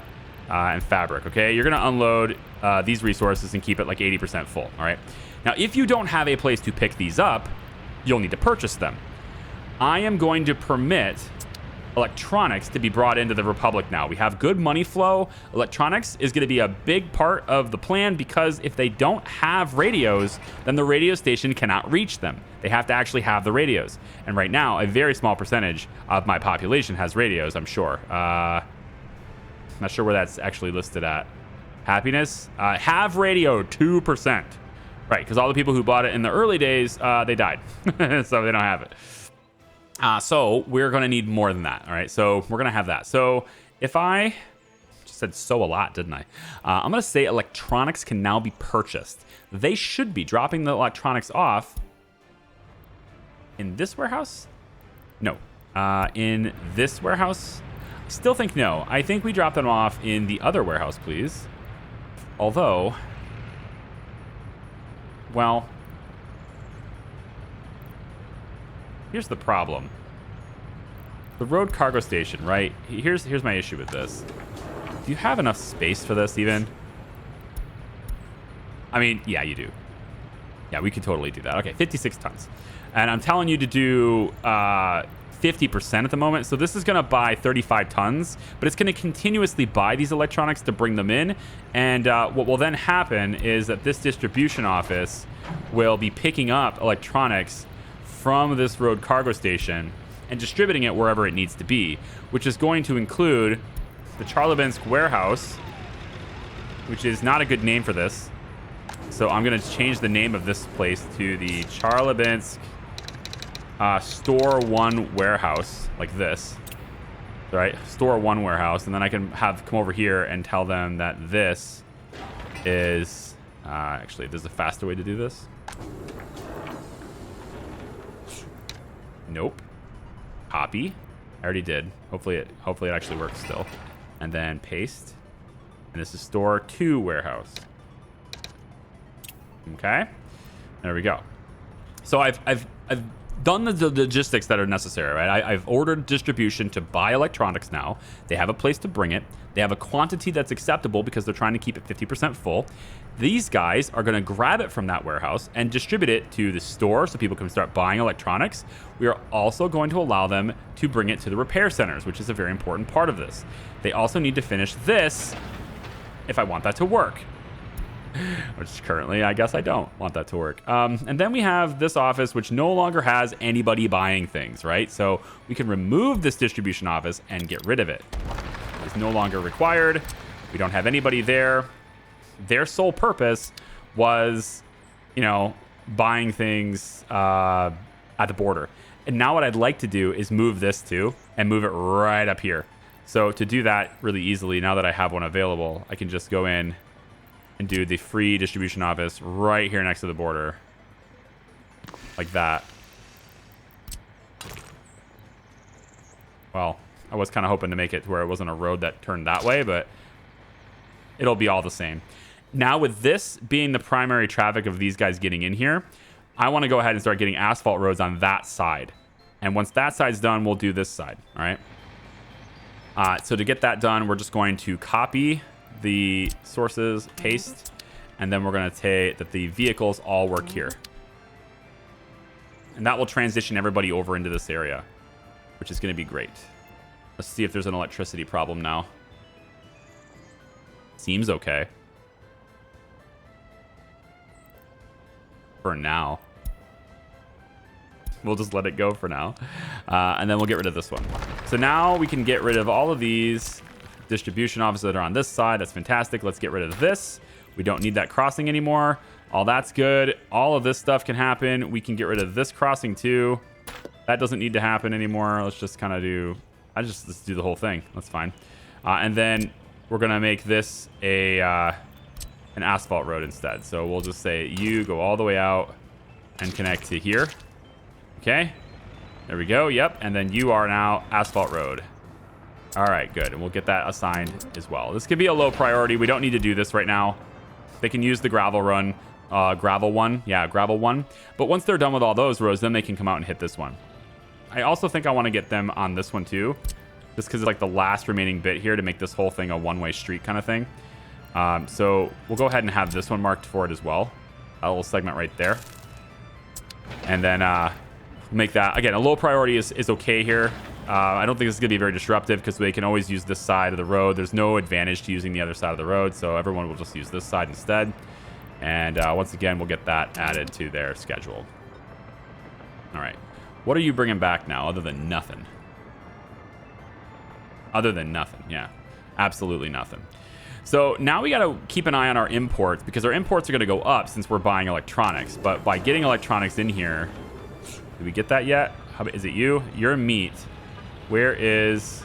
and fabric, okay? You're gonna unload these resources and keep it like 80% full, all right? Now, if you don't have a place to pick these up, you'll need to purchase them. I am going to permit electronics to be brought into the Republic now. We have good money flow. Electronics is going to be a big part of the plan because if they don't have radios, then the radio station cannot reach them. They have to actually have the radios. And right now, a very small percentage of my population has radios, I'm sure. Not sure where that's actually listed at. Happiness? Have radio, 2%. Right, because all the people who bought it in the early days, they died. So they don't have it. So we're going to need more than that, all right? So we're going to have that. So if I just said so a lot, didn't I? I'm going to say electronics can now be purchased. They should be dropping the electronics off in this warehouse? No. In this warehouse? I still think no. I think we drop them off in the other warehouse, please. Although... well, here's the problem. The road cargo station, right? Here's my issue with this. Do you have enough space for this even? I mean, yeah, you do. Yeah, we could totally do that. Okay, 56 tons. And I'm telling you to do 50% at the moment. So this is going to buy 35 tons, but it's going to continuously buy these electronics to bring them in. And what will then happen is that this distribution office will be picking up electronics from this road cargo station and distributing it wherever it needs to be, which is going to include the Charlabinsk warehouse, which is not a good name for this. So I'm going to change the name of this place to the Charlabinsk Store 1 warehouse, like this. All right, Store 1 warehouse. And then I can have come over here and tell them that this is... actually, there's a faster way to do this. Nope. Copy. I already did. Hopefully it actually works still. And then paste. And this is Store 2 warehouse. Okay. There we go. So I've done the logistics that are necessary, right? I've ordered distribution to buy electronics now. They have a place to bring it. They have a quantity that's acceptable because they're trying to keep it 50% full. These guys are going to grab it from that warehouse and distribute it to the store so people can start buying electronics. We are also going to allow them to bring it to the repair centers, which is a very important part of this. They also need to finish this if I want that to work. Which currently, I guess I don't want that to work. And then we have this office, which no longer has anybody buying things, right? So we can remove this distribution office and get rid of it. It's no longer required. We don't have anybody there. Their sole purpose was, you know, buying things at the border. And now what I'd like to do is move this too and move it right up here. So to do that really easily, now that I have one available, I can just go in and do the free distribution office right here next to the border. Like that. Well, I was kind of hoping to make it to where it wasn't a road that turned that way, but it'll be all the same. Now with this being the primary traffic of these guys getting in here, I want to go ahead and start getting asphalt roads on that side. And once that side's done, we'll do this side, all right? So to get that done, we're just going to copy the sources, paste, and then we're going to say that the vehicles all work here. And that will transition everybody over into this area, which is going to be great. Let's see if there's an electricity problem now. Seems okay. For now. We'll just let it go for now. And then we'll get rid of this one. So now we can get rid of all of these distribution offices that are on this side. That's fantastic. Let's get rid of this. We don't need that crossing anymore. All that's good. All of this stuff can happen. We can get rid of this crossing too. That doesn't need to happen anymore. Let's just kind of do... let's do the whole thing. That's fine. And then we're going to make this an asphalt road instead. So we'll just say you go all the way out and connect to here. Okay. There we go. Yep. And then you are now asphalt road. All right, good. And we'll get that assigned as well. This could be a low priority. We don't need to do this right now. They can use the gravel run, gravel one. Yeah, gravel one. But once they're done with all those roads, then they can come out and hit this one. I also think I want to get them on this one too, just because it's like the last remaining bit here to make this whole thing a one-way street kind of thing. So we'll go ahead and have this one marked for it as well. A little segment right there. And then make that, again, a low priority is okay here. I don't think this is going to be very disruptive because they can always use this side of the road. There's no advantage to using the other side of the road, so everyone will just use this side instead. And once again, we'll get that added to their schedule. All right. What are you bringing back now other than nothing? Other than nothing, yeah. Absolutely nothing. So now we got to keep an eye on our imports because our imports are going to go up since we're buying electronics. But by getting electronics in here, did we get that yet? Is it you? You're meat. Where is...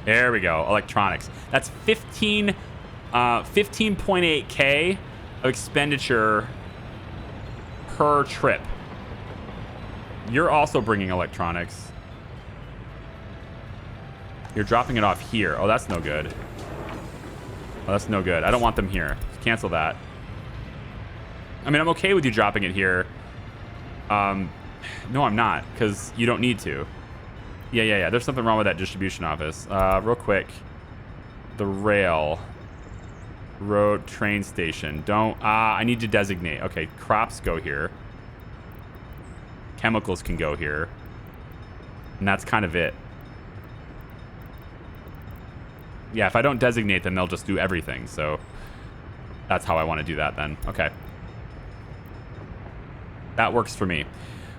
There we go. Electronics. That's 15.8K of expenditure per trip. You're also bringing electronics. You're dropping it off here. Oh, that's no good. Oh, that's no good. I don't want them here. Cancel that. I mean, I'm okay with you dropping it here. No, I'm not, because you don't need to. Yeah. There's something wrong with that distribution office. Real quick. The rail. Road train station. Don't... I need to designate. Okay, crops go here. Chemicals can go here. And that's kind of it. Yeah, if I don't designate, then they'll just do everything. So that's how I want to do that then. Okay. That works for me.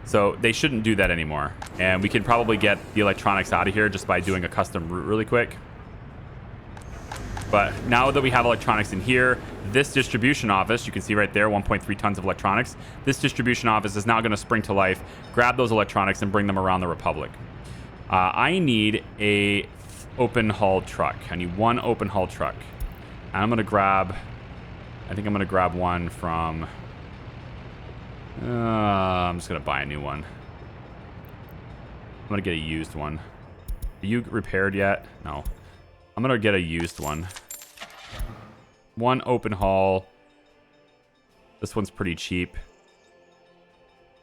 So they shouldn't do that anymore. And we can probably get the electronics out of here just by doing a custom route really quick. But now that we have electronics in here, this distribution office, you can see right there, 1.3 tons of electronics. This distribution office is now going to spring to life, grab those electronics, and bring them around the Republic. I need a open hull truck. I need one open hull truck. And I'm going to grab, I think I'm going to grab one from, I'm just going to buy a new one. I'm going to get a used one. Are you repaired yet? No. I'm going to get a used one. One open hull. This one's pretty cheap.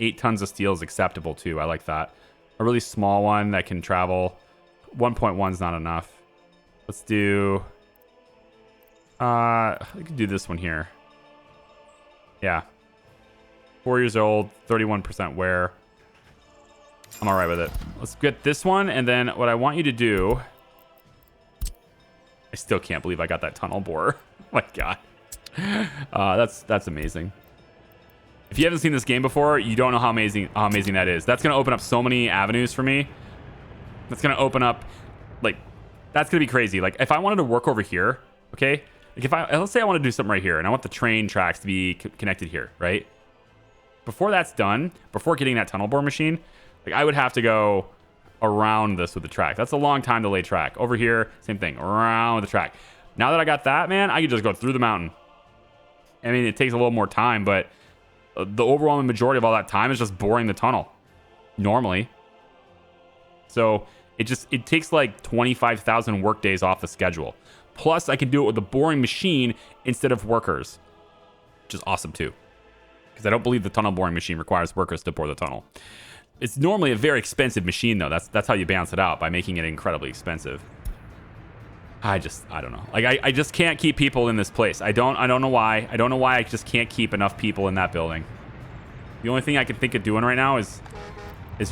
8 tons of steel is acceptable too. I like that. A really small one that can travel. 1.1 is not enough. Let's do... we can do this one here. Yeah. 4 years old, 31% wear. I'm alright with it. Let's get this one, and then what I want you to do... I still can't believe I got that tunnel borer. Oh my god. That's amazing. If you haven't seen this game before, you don't know how amazing that is. That's going to open up so many avenues for me. That's going to open up, like, that's going to be crazy. Like, if I wanted to work over here, okay? Like, let's say I want to do something right here, and I want the train tracks to be connected here, right? Before that's done, before getting that tunnel bore machine, like, I would have to go around this with the track. That's a long time to lay track. Over here, same thing, around the track. Now that I got that, man, I can just go through the mountain. I mean, it takes a little more time, but the overwhelming majority of all that time is just boring the tunnel normally. So it takes like 25,000 work days off the schedule. Plus, I can do it with a boring machine instead of workers, which is awesome too. Because I don't believe the tunnel boring machine requires workers to bore the tunnel. It's normally a very expensive machine, though. That's how you balance it out, by making it incredibly expensive. I don't know. Like, I just can't keep people in this place. I don't know why. I don't know why I just can't keep enough people in that building. The only thing I can think of doing right now is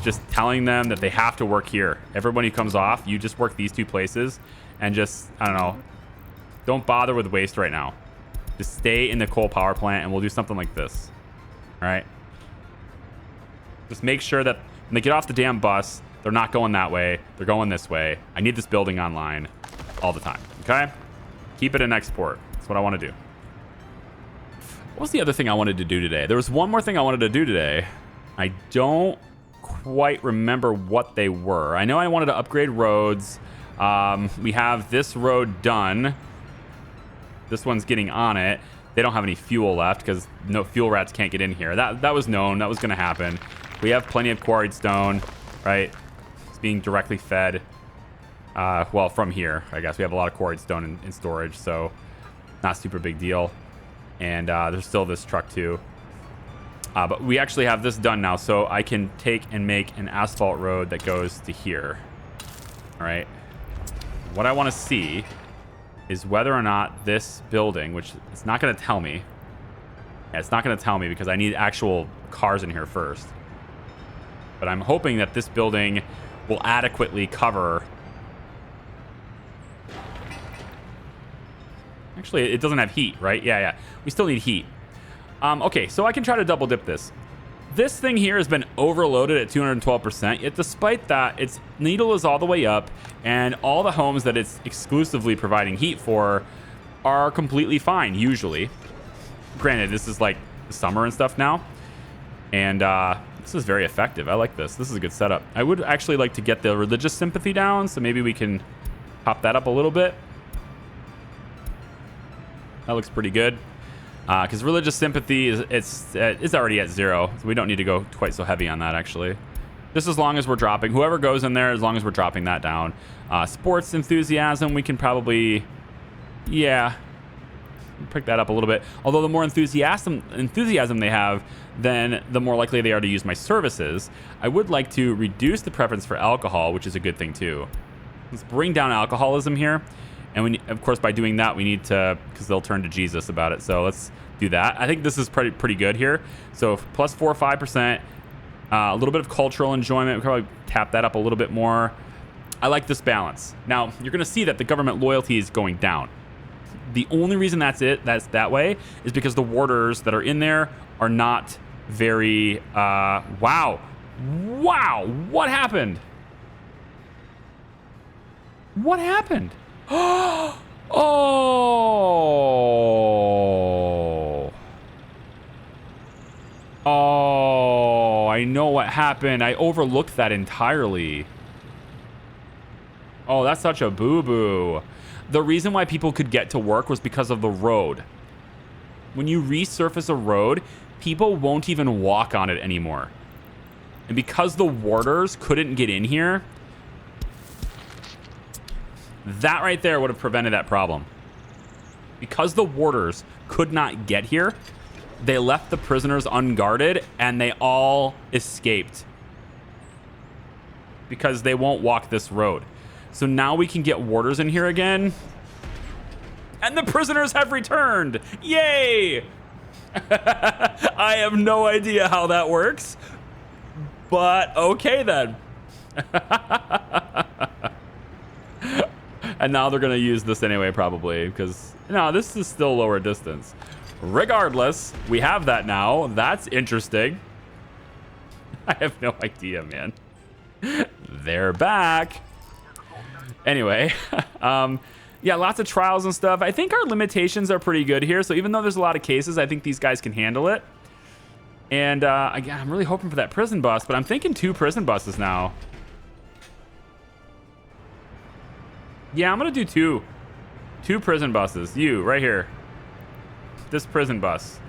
just telling them that they have to work here. Everybody who comes off, you just work these two places, and just, I don't know, don't bother with waste right now. Just stay in the coal power plant, and we'll do something like this. All right? Just make sure that when they get off the damn bus, they're not going that way. They're going this way. I need this building online all the time. Okay? Keep it in export. That's what I want to do. What was the other thing I wanted to do today? There was one more thing I wanted to do today. I don't quite remember what they were. I know I wanted to upgrade roads. We have this road done. This one's getting on it. They don't have any fuel left because no fuel rats can't get in here. That was known. That was going to happen. We have plenty of quarried stone, right? It's being directly fed. Well, from here, I guess. We have a lot of quarried stone in storage, so not super big deal. And there's still this truck, too. But we actually have this done now, so I can take and make an asphalt road that goes to here. All right? What I want to see is whether or not this building, which it's not going to tell me. Yeah, it's not going to tell me because I need actual cars in here first. But I'm hoping that this building will adequately cover... Actually, it doesn't have heat, right? Yeah. We still need heat. Okay, so I can try to double dip this. This thing here has been overloaded at 212%, yet despite that, its needle is all the way up, and all the homes that it's exclusively providing heat for are completely fine, usually. Granted, this is like the summer and stuff now, and this is very effective. I like this. This is a good setup. I would actually like to get the religious sympathy down, so maybe we can pop that up a little bit. That looks pretty good. Because religious sympathy is already at 0, so we don't need to go quite so heavy on that, actually. Just as long as we're dropping, whoever goes in there, as long as we're dropping that down. Sports enthusiasm, we can probably, yeah, pick that up a little bit. Although the more enthusiasm they have, then the more likely they are to use my services. I would like to reduce the preference for alcohol, which is a good thing too. Let's bring down alcoholism here. And of course, by doing that, we need to, because they'll turn to Jesus about it. So let's do that. I think this is pretty good here. So plus 4 or 5%, A little bit of cultural enjoyment. We could probably tap that up a little bit more. I like this balance. Now, you're going to see that the government loyalty is going down. The only reason that's that way is because the warders that are in there are not very... wow. Wow. What happened? What happened? Oh. Oh, I know what happened. I overlooked that entirely. Oh, that's such a boo-boo. The reason why people could get to work was because of the road. When you resurface a road, people won't even walk on it anymore. And because the warders couldn't get in here, that right there would have prevented that problem. Because the warders could not get here, they left the prisoners unguarded and they all escaped. Because they won't walk this road. So now we can get warders in here again. And the prisoners have returned. Yay! I have no idea how that works. But okay then. And now they're going to use this anyway probably. Because, no, this is still lower distance. Regardless, we have that now. That's interesting. I have no idea, man. They're back. Anyway, yeah, lots of trials and stuff. I think our limitations are pretty good here. So even though there's a lot of cases, I think these guys can handle it. And I'm really hoping for that prison bus, but I'm thinking 2 prison buses now. Yeah, I'm going to do 2 prison buses. You, right here. This prison bus.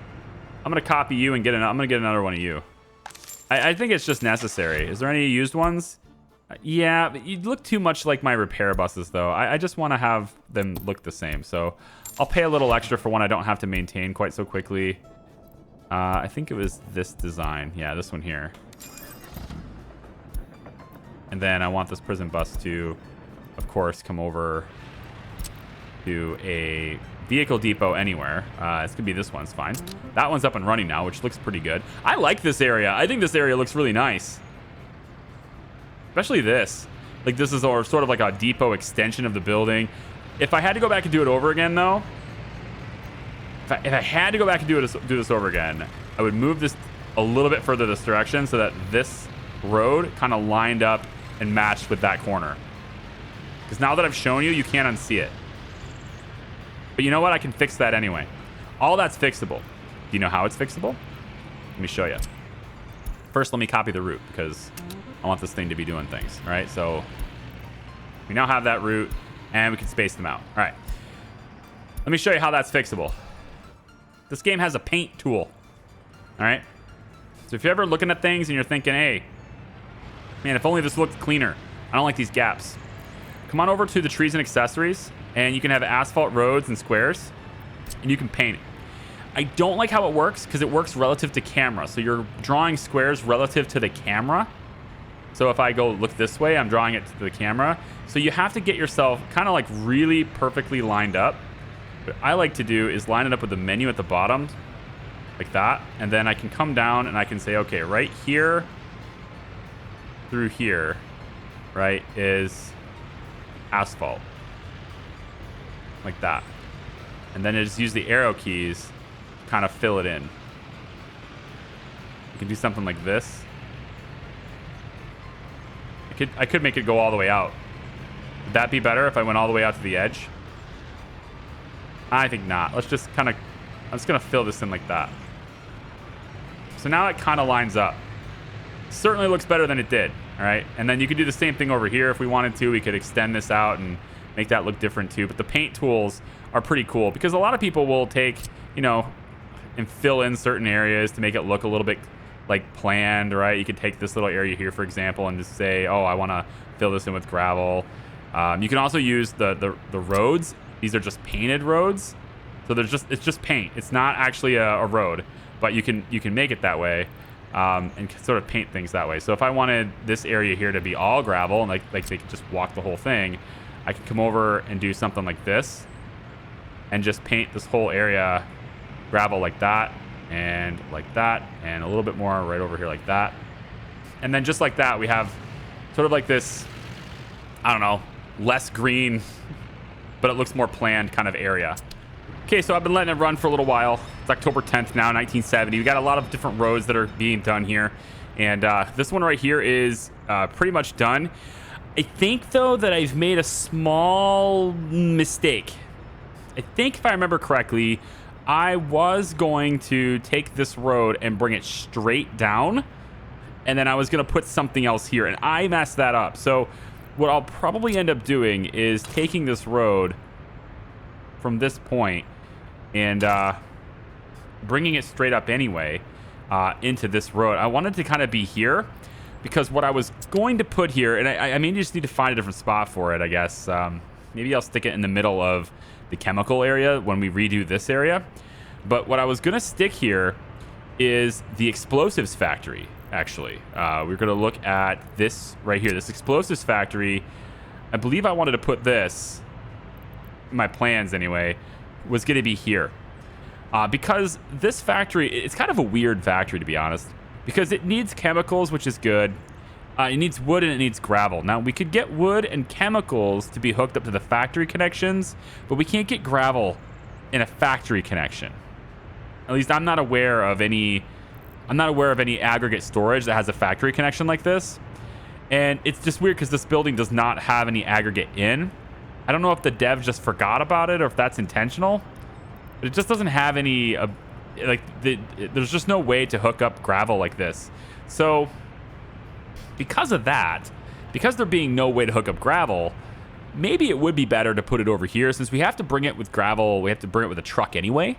I'm going to copy you and I'm going to get another one of you. I think it's just necessary. Is there any used ones? Yeah, but you look too much like my repair buses, though. I just want to have them look the same. So I'll pay a little extra for one I don't have to maintain quite so quickly. I think it was this design. Yeah, this one here. And then I want this prison bus to, of course, come over to a vehicle depot anywhere. It's gonna be this one's fine. That one's up and running now, which looks pretty good. I like this area. I think this area looks really nice. Especially this. Like, this is sort of like a depot extension of the building. If I had to go back and do it over again, though, if I had to go back and do this over again, I would move this a little bit further this direction so that this road kind of lined up and matched with that corner. Because now that I've shown you, you can't unsee it. But you know what? I can fix that anyway. All that's fixable. Do you know how it's fixable? Let me show you. First, let me copy the route because I want this thing to be doing things. All right, so we now have that route and we can space them out. All right, let me show you how that's fixable. This game has a paint tool. All right, so if you're ever looking at things and you're thinking, hey, man, if only this looked cleaner. I don't like these gaps. Come on over to the trees and accessories and you can have asphalt roads and squares and you can paint it. I don't like how it works because it works relative to camera. So you're drawing squares relative to the camera. So if I go look this way, I'm drawing it to the camera. So you have to get yourself kind of like really perfectly lined up. What I like to do is line it up with the menu at the bottom like that. And then I can come down and I can say, okay, right here through here, right, is asphalt. Like that. And then I just use the arrow keys to kind of fill it in. You can do something like this. I could make it go all the way out. Would that be better if I went all the way out to the edge? I think not. Let's just kind of... I'm just going to fill this in like that. So now it kind of lines up. Certainly looks better than it did. All right. And then you could do the same thing over here if we wanted to. We could extend this out and make that look different too. But the paint tools are pretty cool because a lot of people will take, you know, and fill in certain areas to make it look a little bit like planned, right? You could take this little area here, for example, and just say, oh, I want to fill this in with gravel. You can also use the roads. These are just painted roads. So it's just paint. It's not actually a road, but you can make it that way and sort of paint things that way. So if I wanted this area here to be all gravel and like they could just walk the whole thing, I can come over and do something like this and just paint this whole area gravel like that and a little bit more right over here like that. And then just like that, we have sort of like this, I don't know, less green, but it looks more planned kind of area. Okay, so I've been letting it run for a little while. It's October 10th now, 1970. We got a lot of different roads that are being done here. And this one right here is pretty much done. I think, though, that I've made a small mistake. I think if I remember correctly, I was going to take this road and bring it straight down. And then I was going to put something else here. And I messed that up. So what I'll probably end up doing is taking this road from this point and bringing it straight up anyway into this road. I wanted to kind of be here because what I was going to put here, and I mean, you just need to find a different spot for it, I guess. Maybe I'll stick it in the middle of the chemical area when we redo this area. But what I was going to stick here is the explosives factory, actually. We're going to look at this right here, this explosives factory. I believe I wanted to put this, my plans anyway, was going to be here. Because this factory, it's kind of a weird factory, to be honest, because it needs chemicals, which is good. It needs wood and it needs gravel. Now, we could get wood and chemicals to be hooked up to the factory connections, but we can't get gravel in a factory connection. At least I'm not aware of any aggregate storage that has a factory connection like this. And it's just weird because this building does not have any aggregate in. I don't know if the dev just forgot about it or if that's intentional, but it just doesn't have any, there's just no way to hook up gravel like this. So because of that, because there being no way to hook up gravel, maybe it would be better to put it over here. Since we have to bring it with gravel, we have to bring it with a truck anyway.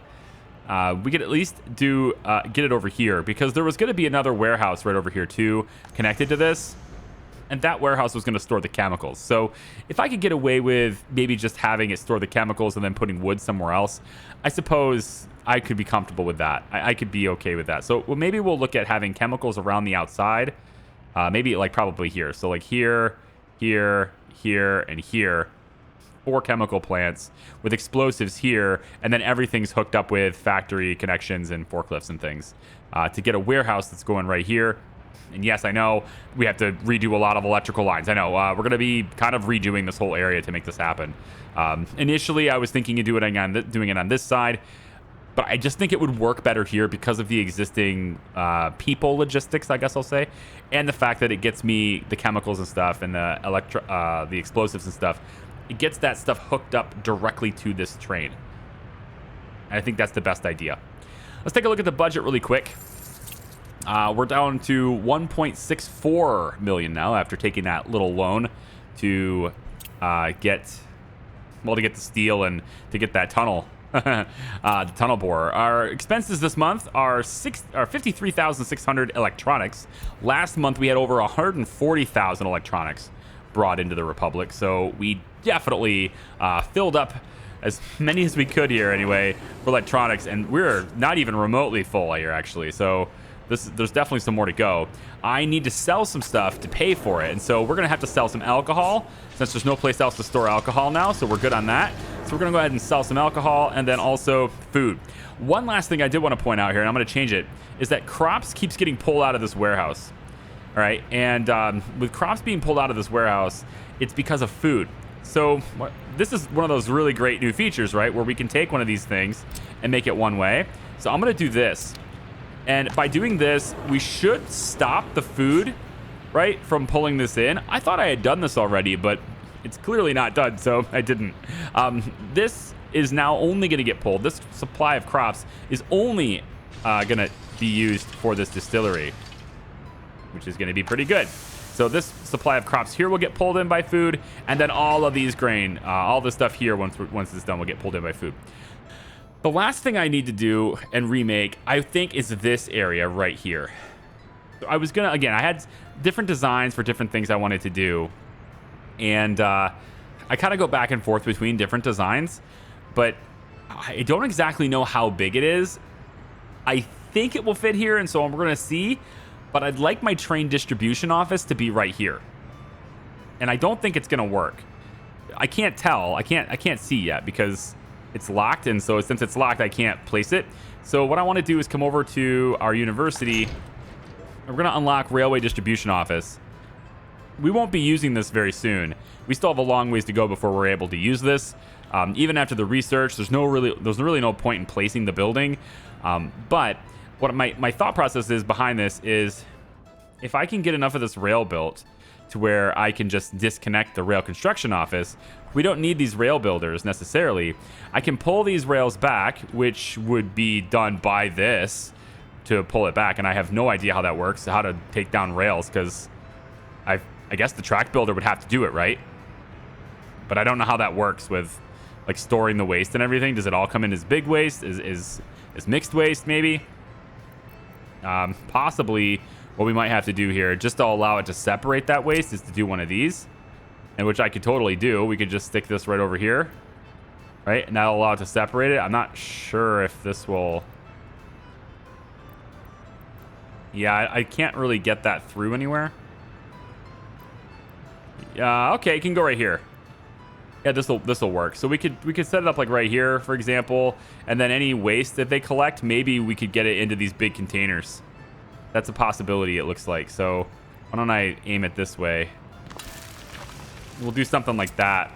We could at least get it over here, because there was going to be another warehouse right over here too, connected to this. And that warehouse was going to store the chemicals. So if I could get away with maybe just having it store the chemicals and then putting wood somewhere else, I suppose I could be comfortable with that. I could be okay with that. So maybe we'll look at having chemicals around the outside. Maybe like probably here. So like here, here, here, and here. 4 chemical plants with explosives here. And then everything's hooked up with factory connections and forklifts and things to get a warehouse that's going right here. And yes, I know we have to redo a lot of electrical lines. I know we're going to be kind of redoing this whole area to make this happen. Initially, I was thinking of doing it on this side, but I just think it would work better here because of the existing people logistics, I guess I'll say, and the fact that it gets me the chemicals and stuff and the explosives and stuff. It gets that stuff hooked up directly to this train. And I think that's the best idea. Let's take a look at the budget really quick. We're down to 1.64 million now after taking that little loan to get the steel and to get that tunnel, the tunnel borer. Our expenses this month are 53,600 electronics. Last month we had over 140,000 electronics brought into the Republic, so we definitely filled up as many as we could here anyway for electronics, and we're not even remotely full here actually. So there's definitely some more to go. I need to sell some stuff to pay for it, and so we're gonna have to sell some alcohol since there's no place else to store alcohol now, so we're good on that. So we're gonna go ahead and sell some alcohol and then also food. One last thing I did want to point out here, and I'm gonna change it, is that crops keeps getting pulled out of this warehouse. All right, and with crops being pulled out of this warehouse, it's because of food. So this is one of those really great new features, right, where we can take one of these things and make it one way. So I'm gonna do this. And by doing this, we should stop the food, right, from pulling this in. I thought I had done this already, but it's clearly not done, so I didn't. This is now only going to get pulled. This supply of crops is only going to be used for this distillery, which is going to be pretty good. So this supply of crops here will get pulled in by food, and then all of these grain, all the stuff here, once it's done, will get pulled in by food. The last thing I need to do and remake, I think, is this area right here. I was gonna, again, I had different designs for different things I wanted to do, and I kind of go back and forth between different designs, but I don't exactly know how big it is. I think it will fit here, and so we're gonna see, but I'd like my train distribution office to be right here, and I don't think it's gonna work. I can't tell. I can't see yet because it's locked, and so since it's locked, I can't place it. So what I want to do is come over to our university We're going to unlock Railway Distribution Office. We won't be using this very soon. We still have a long ways to go before we're able to use this. Even after the research, there's really no point in placing the building. But what my thought process is behind this is, if I can get enough of this rail built to where I can just disconnect the rail construction office, we don't need these rail builders necessarily. I can pull these rails back, which would be done by this to pull it back. And I have no idea how that works, how to take down rails, because I guess the track builder would have to do it, right? But I don't know how that works with like storing the waste and everything. Does it all come in as big waste? Is mixed waste maybe? Possibly what we might have to do here, just to allow it to separate that waste, is to do one of these, and which I could totally do. We could just stick this right over here, right? And that'll allow it to separate it. I'm not sure if this will... Yeah, I can't really get that through anywhere. Okay, it can go right here. Yeah, this will work. So we could set it up like right here, for example, and then any waste that they collect, maybe we could get it into these big containers. That's a possibility, it looks like. So why don't I aim it this way? We'll do something like that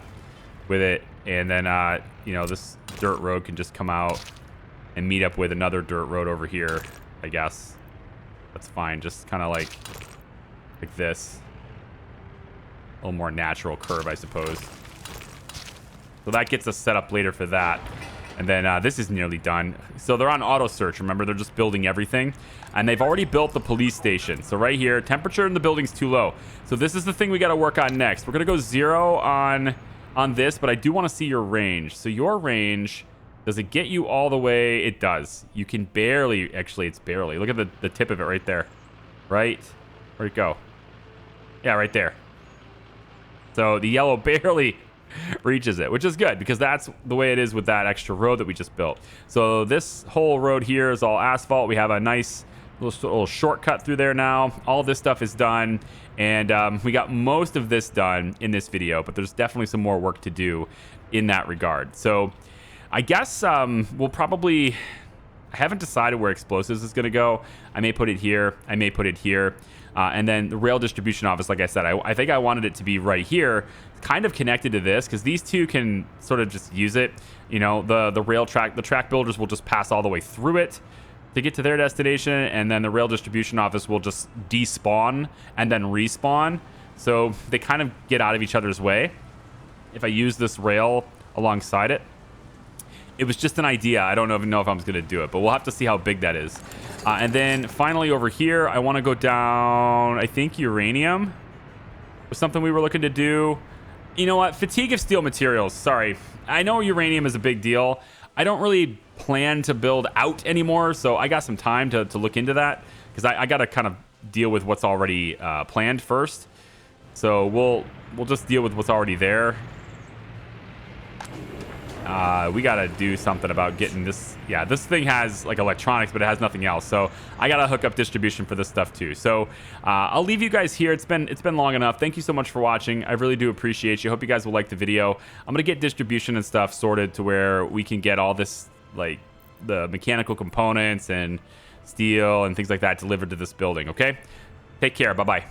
with it, and then you know, this dirt road can just come out and meet up with another dirt road over here, I guess. That's fine. Just kind of like this. A little more natural curve, I suppose. So that gets us set up later for that. And then this is nearly done. So they're on auto search. Remember, they're just building everything. And they've already built the police station. So right here, temperature in the building's too low. So this is the thing we got to work on next. We're going to go 0 on this, but I do want to see your range. So your range, does it get you all the way? It does. You can barely, actually, it's barely. Look at the tip of it right there. Right? Where'd it go? Yeah, right there. So the yellow barely reaches it, which is good, because that's the way it is with that extra road that we just built. So this whole road here is all asphalt. We have a nice little shortcut through there now. All this stuff is done, and we got most of this done in this video, but there's definitely some more work to do in that regard. So I guess we'll probably... I haven't decided where explosives is going to go. I may put it here. I may put it here. And then the rail distribution office, like I said, I think I wanted it to be right here, kind of connected to this, because these two can sort of just use it. You know, the rail track, the track builders will just pass all the way through it to get to their destination, and then the rail distribution office will just despawn and then respawn. So they kind of get out of each other's way if I use this rail alongside it. It was just an idea. I don't even know if I'm going to do it, but we'll have to see how big that is. And then finally over here, I want to go down, I think uranium was something we were looking to do. You know what? Fatigue of steel materials. Sorry. I know uranium is a big deal. I don't really plan to build out anymore, so I got some time to look into that, because I got to kind of deal with what's already planned first. So we'll just deal with what's already there. We got to do something about getting this. Yeah, this thing has like electronics, but it has nothing else. So I got to hook up distribution for this stuff too. So I'll leave you guys here. It's been long enough. Thank you so much for watching. I really do appreciate you. Hope you guys will like the video. I'm going to get distribution and stuff sorted to where we can get all this, like the mechanical components and steel and things like that, delivered to this building. Okay? Take care. Bye-bye.